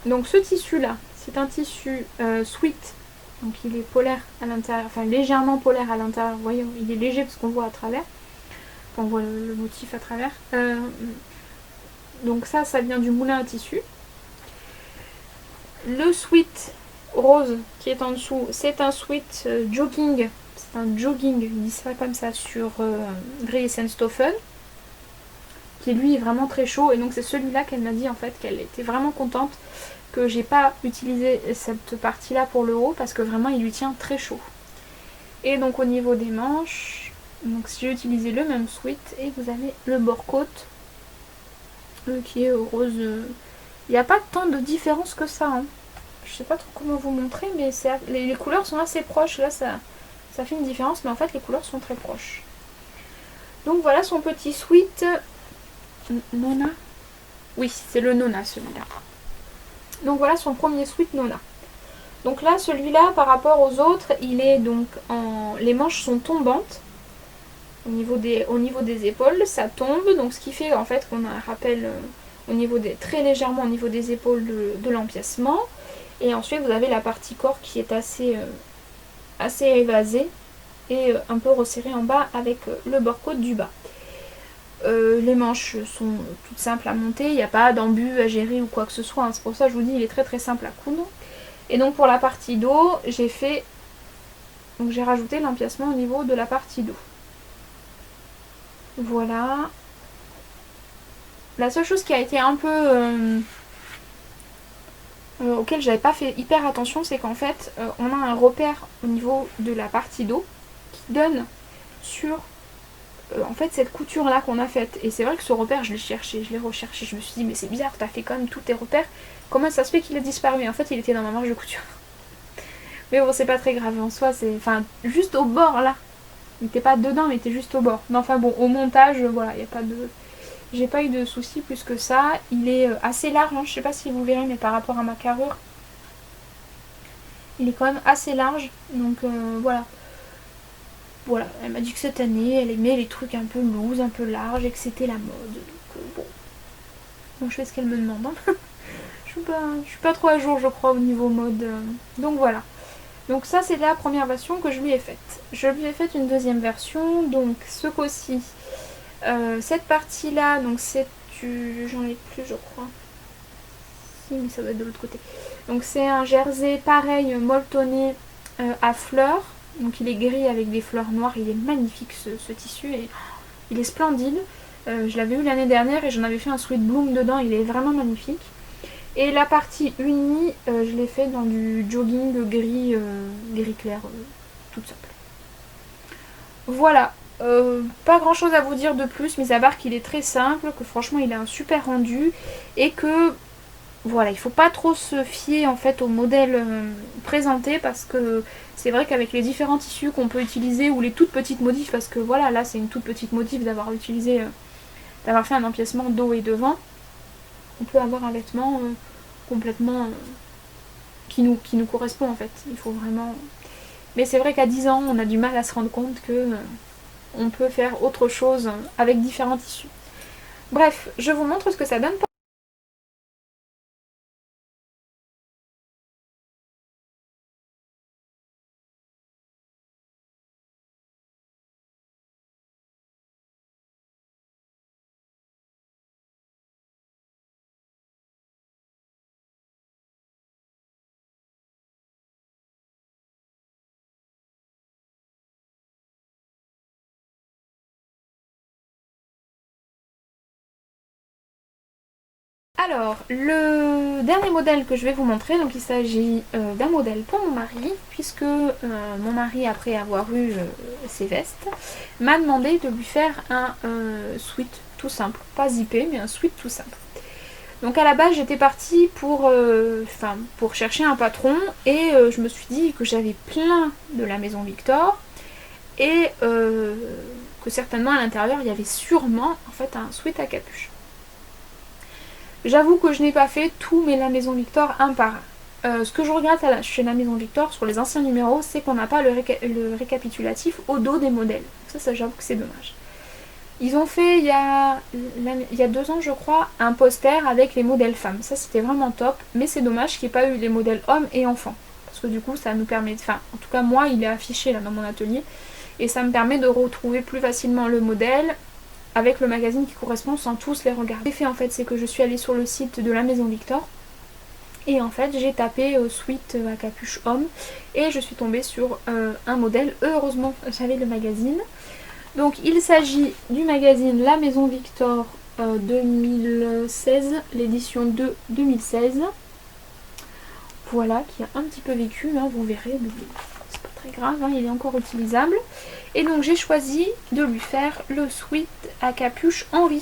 Donc ce tissu-là, c'est un tissu sweat. Donc il est polaire à l'intérieur, enfin légèrement polaire à l'intérieur. Vous voyez, il est léger parce qu'on voit à travers. Enfin, on voit le motif à travers. Donc ça vient du moulin à tissu. Le sweat rose qui est en dessous, c'est un sweat jogging. C'est un jogging, il dit ça comme ça, sur Dries & Stoffen. Qui lui est vraiment très chaud. Et donc c'est celui-là qu'elle m'a dit en fait qu'elle était vraiment contente que j'ai pas utilisé cette partie là pour le haut parce que vraiment il lui tient très chaud. Et donc au niveau des manches, donc j'ai utilisé le même sweat et vous avez le bord côte qui est rose. Il n'y a pas tant de différence que ça, hein. Je sais pas trop comment vous montrer, mais les couleurs sont assez proches. Là ça fait une différence, mais en fait les couleurs sont très proches. Donc voilà son petit sweat Nona. Oui, c'est le Nona celui-là. Donc voilà son premier sweat Nona. Donc là, celui-là, par rapport aux autres, il est donc en... Les manches sont tombantes. Au niveau des épaules, ça tombe. Donc ce qui fait en fait qu'on a un rappel au niveau très légèrement au niveau des épaules de l'empiècement. Et ensuite, vous avez la partie corps qui est assez évasée et un peu resserrée en bas avec le bord côte du bas. Les manches sont toutes simples à monter, il n'y a pas d'embu à gérer ou quoi que ce soit, hein. C'est pour ça que je vous dis il est très simple à coudre. Et donc pour la partie dos, j'ai rajouté l'empiècement au niveau de la partie dos. Voilà. La seule chose qui a été un peu auquel j'avais pas fait hyper attention, c'est qu'en fait on a un repère au niveau de la partie dos qui donne sur en fait cette couture là qu'on a faite. Et c'est vrai que ce repère je l'ai recherché, je me suis dit mais c'est bizarre, t'as fait quand même tous tes repères, comment ça se fait qu'il a disparu? En fait il était dans ma marge de couture. Mais bon c'est pas très grave en soi, c'est enfin juste au bord là, il était pas dedans mais il était juste au bord. Mais enfin bon au montage voilà, il y a pas de... J'ai pas eu de soucis plus que ça. Il est assez large, hein. Je sais pas si vous verrez mais par rapport à ma carrure il est quand même assez large, donc voilà. Voilà, elle m'a dit que cette année, elle aimait les trucs un peu loose, un peu larges et que c'était la mode. Donc bon, je fais ce qu'elle me demande. Hein. Je suis pas trop à jour, je crois, au niveau mode. Donc voilà. Donc ça c'est la première version que je lui ai faite. Je lui ai fait une deuxième version, donc ce coup-ci, cette partie là, donc c'est du... j'en ai plus je crois. Si, mais ça doit être de l'autre côté. Donc c'est un jersey pareil molletonné à fleurs. Donc il est gris avec des fleurs noires, il est magnifique ce tissu et il est splendide. Je l'avais eu l'année dernière et j'en avais fait un sweet bloom dedans, il est vraiment magnifique. Et la partie unie, je l'ai fait dans du jogging gris, gris clair, toute simple. Voilà, pas grand chose à vous dire de plus, mais à part qu'il est très simple, que franchement il a un super rendu et que voilà, il faut pas trop se fier en fait au modèle présenté parce que c'est vrai qu'avec les différents tissus qu'on peut utiliser ou les toutes petites modifs, parce que voilà, là c'est une toute petite modif d'avoir utilisé, d'avoir fait un empiècement dos et devant, on peut avoir un vêtement complètement qui nous correspond en fait. Il faut vraiment. Mais c'est vrai qu'à 10 ans, on a du mal à se rendre compte que on peut faire autre chose avec différents tissus. Bref, je vous montre ce que ça donne. Alors, le dernier modèle que je vais vous montrer, donc il s'agit d'un modèle pour mon mari, puisque mon mari, après avoir eu ses vestes, m'a demandé de lui faire un sweat tout simple, pas zippé, mais un sweat tout simple. Donc à la base, j'étais partie pour chercher un patron, et je me suis dit que j'avais plein de la maison Victor, et que certainement à l'intérieur, il y avait sûrement en fait un sweat à capuche. J'avoue que je n'ai pas fait tous mes La Maison Victor un par un. Ce que je regrette chez La Maison Victor sur les anciens numéros, c'est qu'on n'a pas le récapitulatif au dos des modèles. Ça j'avoue que c'est dommage. Ils ont fait il y a 2 ans je crois un poster avec les modèles femmes. Ça c'était vraiment top, mais c'est dommage qu'il n'y ait pas eu les modèles hommes et enfants. Parce que du coup ça nous permet, en tout cas moi il est affiché là dans mon atelier, et ça me permet de retrouver plus facilement le modèle avec le magazine qui correspond sans tous les regarder. Ce que j'ai fait en fait, c'est que je suis allée sur le site de La Maison Victor et en fait j'ai tapé sweat à capuche homme et je suis tombée sur un modèle. Heureusement j'avais le magazine. Donc il s'agit du magazine La Maison Victor 2016, l'édition 2 2016. Voilà, qui a un petit peu vécu, hein, vous verrez, mais c'est pas très grave, hein, il est encore utilisable. Et donc j'ai choisi de lui faire le sweat à capuche Henri,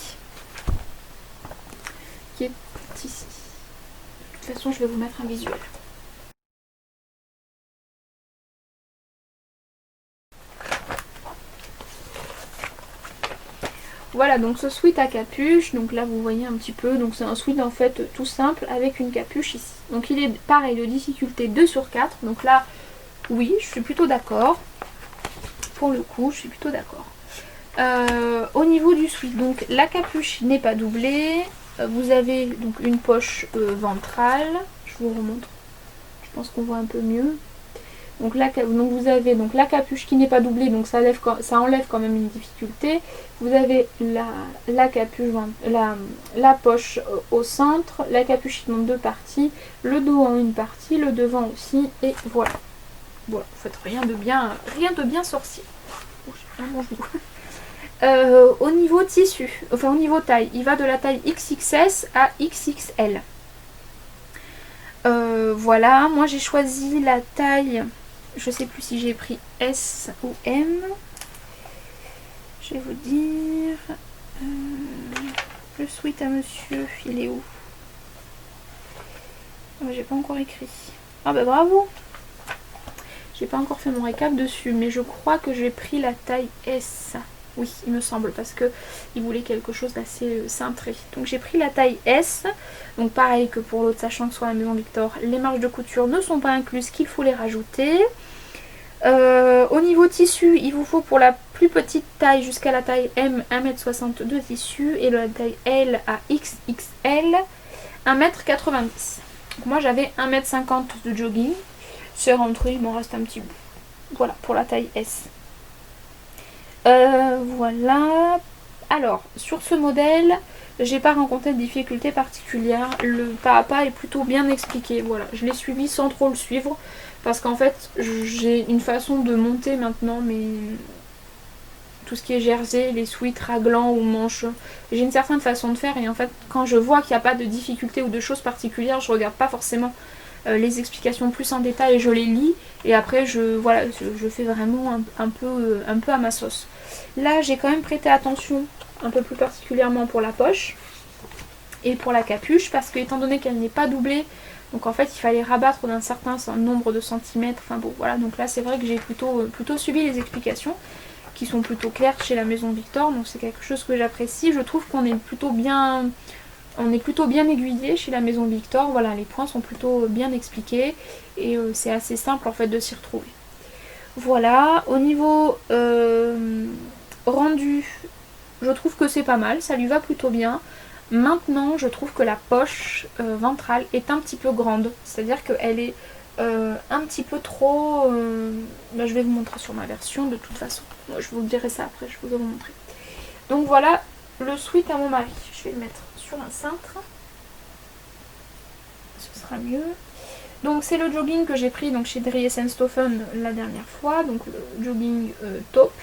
qui est ici. De toute façon je vais vous mettre un visuel. Voilà, donc ce sweat à capuche, donc là vous voyez un petit peu, donc c'est un sweat en fait tout simple avec une capuche ici. Donc il est pareil de difficulté 2 sur 4, donc là oui je suis plutôt d'accord. Pour le coup je suis plutôt d'accord. Au niveau du sweat, donc la capuche n'est pas doublée, vous avez donc une poche ventrale, je vous remontre, je pense qu'on voit un peu mieux. Donc, vous avez donc la capuche qui n'est pas doublée, donc ça enlève quand même une difficulté. Vous avez la capuche, la poche au centre, la capuche en 2 parties, le dos en une partie, le devant aussi, et voilà. Voilà, vous faites rien de bien sorcier. Oh, j'ai un bon genou. Au niveau tissu, enfin au niveau taille, il va de la taille XXS à XXL. Voilà, moi j'ai choisi la taille, je sais plus si j'ai pris S ou M. Je vais vous dire. Le sweat à monsieur, il est où? J'ai pas encore écrit. Ah bah bravo! J'ai pas encore fait mon récap dessus, mais je crois que j'ai pris la taille S. Oui, il me semble, parce que il voulait quelque chose d'assez cintré. Donc j'ai pris la taille S. Donc pareil que pour l'autre, sachant que sur La Maison Victor, les marges de couture ne sont pas incluses, qu'il faut les rajouter. Au niveau tissu, il vous faut pour la plus petite taille jusqu'à la taille M 1m60 de tissu et la taille L à XXL 1m90. Donc moi j'avais 1m50 de jogging. c'est rentré, il m'en reste un petit bout. Voilà, pour la taille S. Voilà. Alors, sur ce modèle, j'ai pas rencontré de difficultés particulières. Le pas à pas est plutôt bien expliqué. Voilà, je l'ai suivi sans trop le suivre. Parce qu'en fait, j'ai une façon de monter maintenant, mais tout ce qui est jersey, les sweats raglans ou manches, j'ai une certaine façon de faire. Et en fait, quand je vois qu'il n'y a pas de difficultés ou de choses particulières, je regarde pas forcément les explications plus en détail, je les lis. Et après, je fais vraiment un peu à ma sauce. Là, j'ai quand même prêté attention un peu plus particulièrement pour la poche et pour la capuche, parce que étant donné qu'elle n'est pas doublée, donc en fait il fallait rabattre d'un certain nombre de centimètres, enfin bon voilà, donc là c'est vrai que j'ai plutôt suivi les explications qui sont plutôt claires chez la maison Victor, donc c'est quelque chose que j'apprécie. Je trouve qu'on est plutôt bien aiguillé chez la maison Victor, voilà, les points sont plutôt bien expliqués et c'est assez simple en fait de s'y retrouver. Voilà, au niveau rendu, je trouve que c'est pas mal, ça lui va plutôt bien. Maintenant, je trouve que la poche ventrale est un petit peu grande, c'est-à-dire qu'elle est un petit peu trop... je vais vous montrer sur ma version de toute façon. Moi, je vous dirai ça après, je vais vous montrer. Donc voilà le sweat à mon mari. Je vais le mettre sur un cintre. Ce sera mieux. Donc c'est le jogging que j'ai pris donc, chez Dries & Stoffen la dernière fois. Donc le jogging taupe.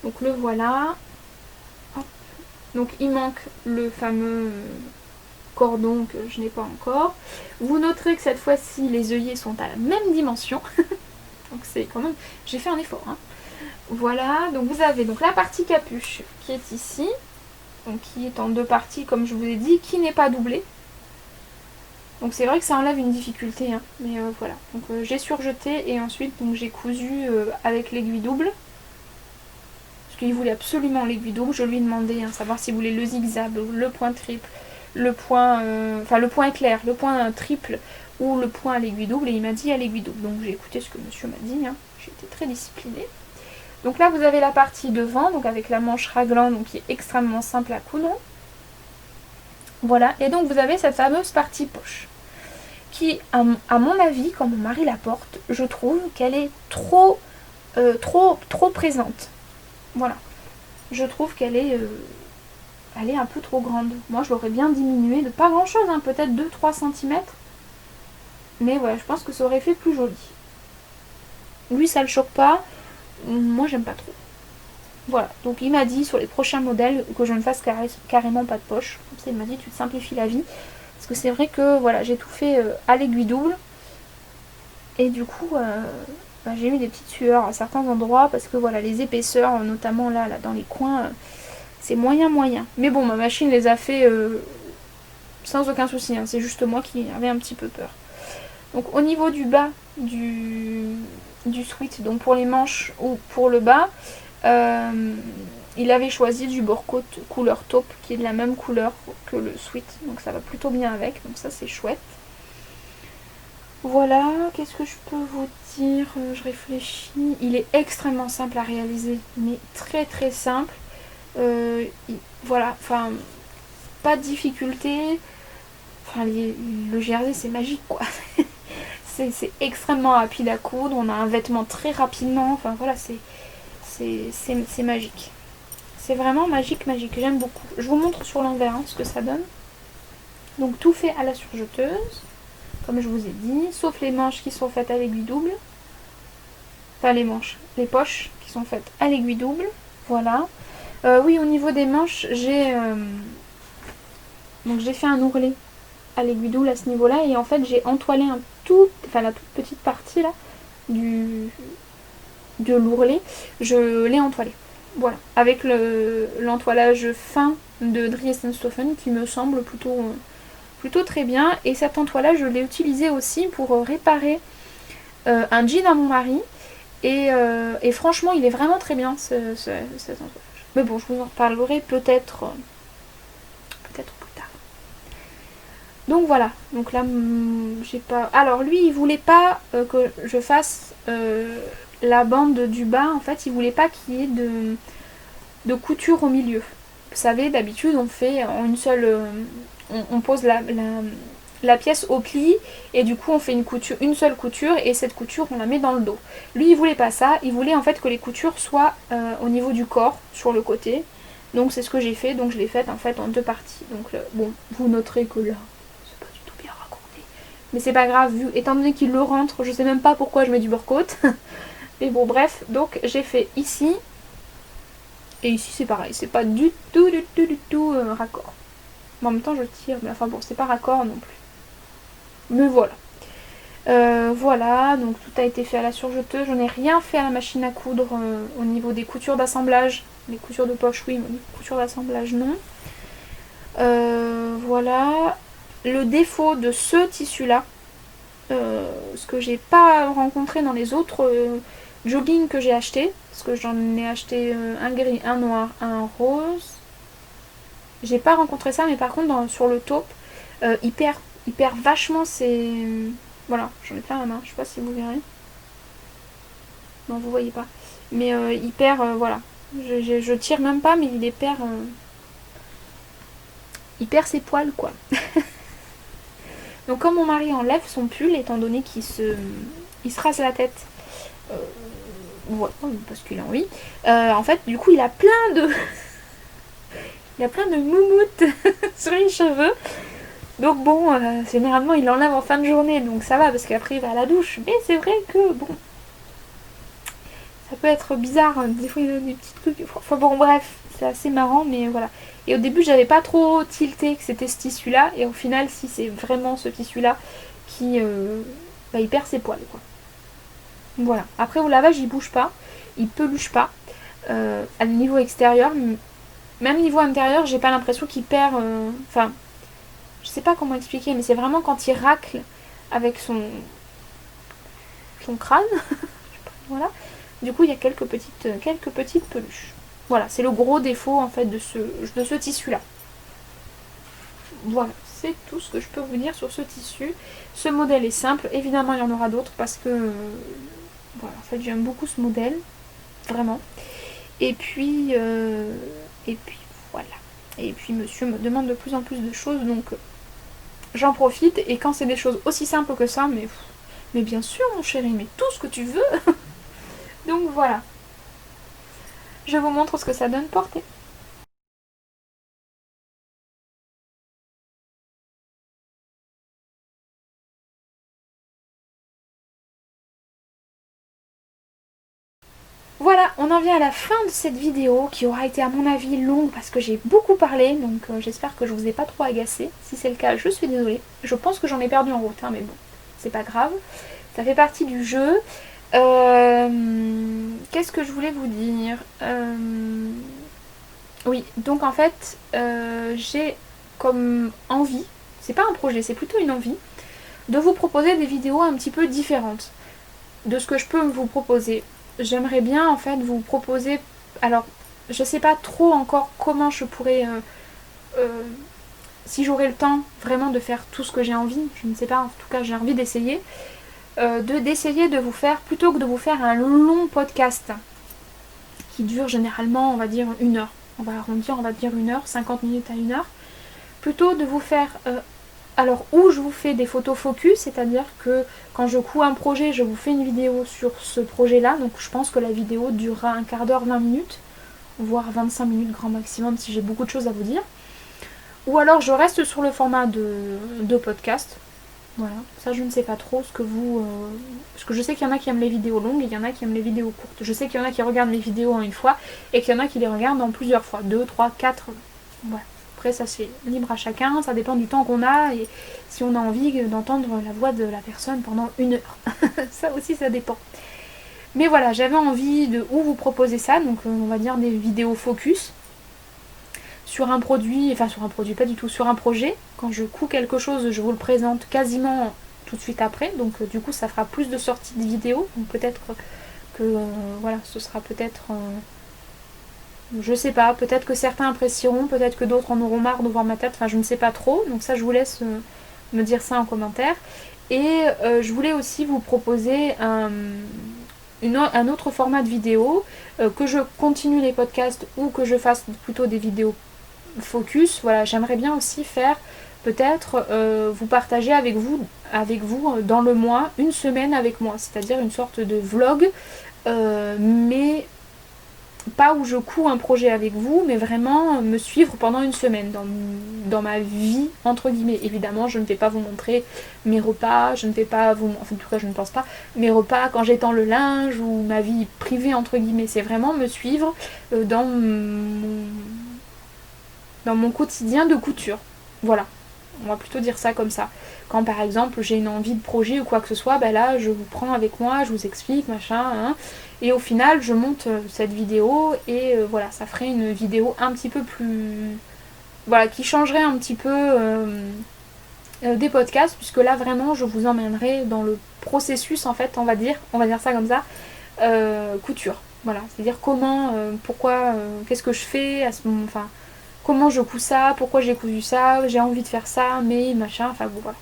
Donc le voilà. Hop. Donc il manque le fameux cordon que je n'ai pas encore. Vous noterez que cette fois-ci les œillets sont à la même dimension. Donc c'est quand même... J'ai fait un effort. Hein. Voilà, donc vous avez donc la partie capuche qui est ici. Donc qui est en deux parties comme je vous ai dit, qui n'est pas doublée. Donc c'est vrai que ça enlève une difficulté, hein, mais voilà. Donc j'ai surjeté et ensuite donc j'ai cousu avec l'aiguille double. Parce qu'il voulait absolument l'aiguille double. Je lui ai demandé savoir s'il voulait le zigzag, le point triple, le point éclair, le point triple ou le point à l'aiguille double. Et il m'a dit à l'aiguille double. Donc j'ai écouté ce que monsieur m'a dit. Hein. J'ai été très disciplinée. Donc là vous avez la partie devant, donc avec la manche raglan, donc qui est extrêmement simple à coudre. Voilà, et donc vous avez cette fameuse partie poche qui, à mon avis, quand mon mari la porte, je trouve qu'elle est trop présente. Voilà, je trouve qu'elle est, elle est un peu trop grande. Moi, je l'aurais bien diminuée de pas grand chose, hein, peut-être 2-3 cm. Mais voilà, je pense que ça aurait fait plus joli. Lui, ça le choque pas. Moi, j'aime pas trop. Voilà, donc il m'a dit sur les prochains modèles que je ne fasse carrément pas de poche. Comme ça, il m'a dit tu te simplifies la vie. Parce que c'est vrai que voilà, j'ai tout fait à l'aiguille double. Et du coup, j'ai eu des petites sueurs à certains endroits. Parce que voilà, les épaisseurs, notamment là dans les coins, c'est moyen. Mais bon, ma machine les a fait sans aucun souci. Hein. C'est juste moi qui avais un petit peu peur. Donc au niveau du bas du sweat, donc pour les manches ou pour le bas, il avait choisi du bord-côte couleur taupe qui est de la même couleur que le sweat, donc ça va plutôt bien avec, donc ça c'est chouette. Voilà, qu'est-ce que je peux vous dire, je réfléchis. Il est extrêmement simple à réaliser, mais très simple. Voilà, enfin, pas de difficulté. Enfin, le jersey c'est magique quoi. c'est extrêmement rapide à coudre, on a un vêtement très rapidement, enfin voilà, c'est magique. C'est vraiment magique, j'aime beaucoup. Je vous montre sur l'envers ce que ça donne. Donc tout fait à la surjeteuse, comme je vous ai dit, sauf les manches qui sont faites à l'aiguille double. Enfin les poches qui sont faites à l'aiguille double, voilà. Oui, au niveau des manches, j'ai fait un ourlet à l'aiguille double à ce niveau-là, et en fait j'ai entoilé la toute petite partie là de l'ourlet, je l'ai entoilé. Voilà, avec l'entoilage fin de Dries & Stoffen qui me semble plutôt très bien. Et cet entoilage, je l'ai utilisé aussi pour réparer un jean à mon mari. Et franchement, il est vraiment très bien cet entoilage. Mais bon, je vous en reparlerai peut-être plus tard. Donc voilà, donc là, j'ai pas... Alors lui, il voulait pas que je fasse... la bande du bas, en fait, il voulait pas qu'il y ait de couture au milieu. Vous savez, d'habitude, on fait en une seule... on pose la pièce au pli et du coup on fait une seule couture et cette couture on la met dans le dos. Lui il voulait pas ça, il voulait en fait que les coutures soient au niveau du corps sur le côté. Donc c'est ce que j'ai fait, donc je l'ai faite en fait en 2 parties. Donc bon, vous noterez que là c'est pas du tout bien raconté. Mais c'est pas grave, vu étant donné qu'il le rentre, je sais même pas pourquoi je mets du beurre-côte. Mais bon bref, donc j'ai fait ici. Et ici c'est pareil, c'est pas du tout raccord. Mais en même temps je tire, mais enfin bon c'est pas raccord non plus. Mais voilà. Voilà, donc tout a été fait à la surjeteuse. Je n'ai rien fait à la machine à coudre au niveau des coutures d'assemblage. Les coutures de poche, oui, mais les coutures d'assemblage, non. Voilà. Le défaut de ce tissu-là, ce que j'ai pas rencontré dans les autres joggings que j'ai acheté, parce que j'en ai acheté un gris, un noir, un rose. J'ai pas rencontré ça, mais par contre, sur le taupe, il perd vachement ses. Voilà, j'en ai plein à la main, je sais pas si vous verrez. Non, vous voyez pas. Mais il perd, voilà. Je tire même pas, mais il perd ses poils, quoi. Donc, quand mon mari enlève son pull, étant donné il se rase la tête, voilà, parce qu'il a envie, en fait, du coup, il a plein de. Il a plein de moumoutes sur les cheveux. Donc bon, généralement il l'enlève en fin de journée, donc ça va, parce qu'après il va à la douche. Mais c'est vrai que, bon, ça peut être bizarre, hein. Des fois il y a des petits trucs. Enfin bon, bref, c'est assez marrant, mais voilà. Et au début j'avais pas trop tilté que c'était ce tissu-là, et au final, si c'est vraiment ce tissu-là qui il perd ses poils, quoi. Voilà. Après au lavage il bouge pas, il peluche pas. À niveau extérieur, même niveau intérieur, j'ai pas l'impression qu'il perd. Enfin, je sais pas comment expliquer, mais c'est vraiment quand il racle avec son crâne. Voilà. Du coup, il y a quelques petites peluches. Voilà, c'est le gros défaut en fait de ce tissu-là. Voilà, c'est tout ce que je peux vous dire sur ce tissu. Ce modèle est simple. Évidemment, il y en aura d'autres parce que voilà, en fait, j'aime beaucoup ce modèle, vraiment. Et puis voilà. Et puis monsieur me demande de plus en plus de choses, donc j'en profite. Et quand c'est des choses aussi simples que ça, mais bien sûr mon chéri, mais tout ce que tu veux. Donc voilà. Je vous montre ce que ça donne porté. Voilà, on en vient à la fin de cette vidéo qui aura été à mon avis longue parce que j'ai beaucoup parlé, donc j'espère que je vous ai pas trop agacé. Si c'est le cas, je suis désolée. Je pense que j'en ai perdu en route, hein, mais bon, c'est pas grave. Ça fait partie du jeu. Qu'est-ce que je voulais vous dire Oui, donc en fait, j'ai comme envie, c'est pas un projet, c'est plutôt une envie, de vous proposer des vidéos un petit peu différentes de ce que je peux vous proposer. J'aimerais bien en fait vous proposer, alors je sais pas trop encore comment je pourrais, si j'aurai le temps vraiment de faire tout ce que j'ai envie, je ne sais pas, en tout cas j'ai envie d'essayer, d'essayer de vous faire, plutôt que de vous faire un long podcast qui dure généralement on va dire 1 heure, on va arrondir, on va dire 1 heure, 50 minutes à 1 heure, plutôt de vous faire alors où je vous fais des photos focus, c'est-à-dire que quand je couds un projet, je vous fais une vidéo sur ce projet-là, donc je pense que la vidéo durera un quart d'heure, 20 minutes, voire 25 minutes grand maximum si j'ai beaucoup de choses à vous dire. Ou alors je reste sur le format de podcast. Voilà, ça je ne sais pas trop ce que vous... parce que je sais qu'il y en a qui aiment les vidéos longues et il y en a qui aiment les vidéos courtes. Je sais qu'il y en a qui regardent mes vidéos en une fois et qu'il y en a qui les regardent en plusieurs fois, 2, 3, 4... Voilà. Après ça c'est libre à chacun, ça dépend du temps qu'on a et si on a envie d'entendre la voix de la personne pendant 1 heure. Ça aussi ça dépend. Mais voilà, j'avais envie de vous proposer ça, donc on va dire des vidéos focus sur un produit, enfin sur un produit pas du tout, sur un projet. Quand je couds quelque chose, je vous le présente quasiment tout de suite après, donc du coup ça fera plus de sorties de vidéos, donc peut-être que voilà, ce sera peut-être... je sais pas, peut-être que certains apprécieront, peut-être que d'autres en auront marre de voir ma tête, enfin je ne sais pas trop, donc ça je vous laisse me dire ça en commentaire. Et je voulais aussi vous proposer un autre format de vidéo, que je continue les podcasts ou que je fasse plutôt des vidéos focus. Voilà, j'aimerais bien aussi faire peut-être vous partager avec vous dans le mois une semaine avec moi, c'est-à-dire une sorte de vlog, mais pas où je couds un projet avec vous, mais vraiment me suivre pendant une semaine dans ma vie, entre guillemets. Évidemment, je ne vais pas vous montrer mes repas, je ne vais pas vous... Enfin, en tout cas, je ne pense pas. Mes repas quand j'étends le linge ou ma vie privée, entre guillemets. C'est vraiment me suivre dans mon quotidien de couture. Voilà. On va plutôt dire ça comme ça. Quand par exemple j'ai une envie de projet ou quoi que ce soit, ben là je vous prends avec moi, je vous explique, machin, hein, et au final je monte cette vidéo et voilà, ça ferait une vidéo un petit peu plus... Voilà, qui changerait un petit peu des podcasts, puisque là vraiment je vous emmènerai dans le processus en fait, on va dire ça comme ça, couture. Voilà, c'est-à-dire comment, pourquoi, qu'est-ce que je fais à ce moment, enfin, comment je couds ça, pourquoi j'ai cousu ça, j'ai envie de faire ça, mais machin, enfin bon voilà.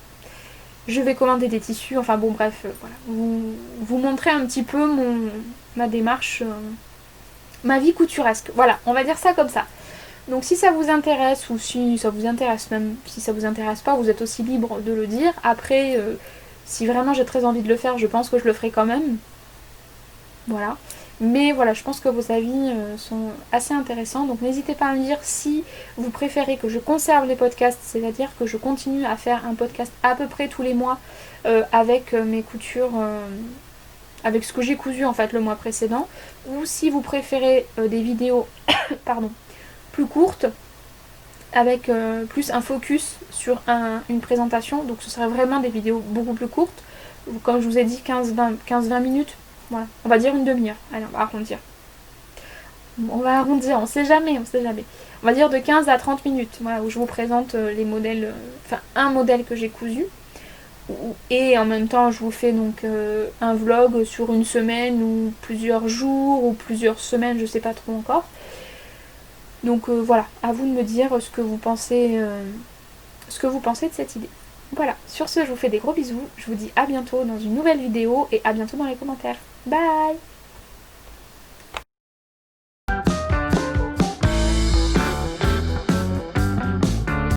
Je vais commander des tissus, enfin bon bref, voilà. Vous montrer un petit peu ma démarche, ma vie couturesque. Voilà, on va dire ça comme ça. Donc si ça vous intéresse, ou si ça vous intéresse, même si ça vous intéresse pas, vous êtes aussi libre de le dire. Après, si vraiment j'ai très envie de le faire, je pense que je le ferai quand même. Voilà. Mais voilà, je pense que vos avis sont assez intéressants, donc n'hésitez pas à me dire si vous préférez que je conserve les podcasts, c'est-à-dire que je continue à faire un podcast à peu près tous les mois avec mes coutures, avec ce que j'ai cousu en fait le mois précédent, ou si vous préférez des vidéos pardon, plus courtes, avec plus un focus sur une présentation, donc ce serait vraiment des vidéos beaucoup plus courtes, comme je vous ai dit 15-20 minutes. Voilà, on va dire une demi-heure. Allez, on va arrondir. On sait jamais. On va dire de 15 à 30 minutes, voilà, où je vous présente les modèles, enfin un modèle que j'ai cousu. Et en même temps, je vous fais donc un vlog sur une semaine ou plusieurs jours ou plusieurs semaines, je sais pas trop encore. Donc voilà, à vous de me dire ce que vous pensez de cette idée. Voilà, sur ce, je vous fais des gros bisous. Je vous dis à bientôt dans une nouvelle vidéo et à bientôt dans les commentaires. Bye!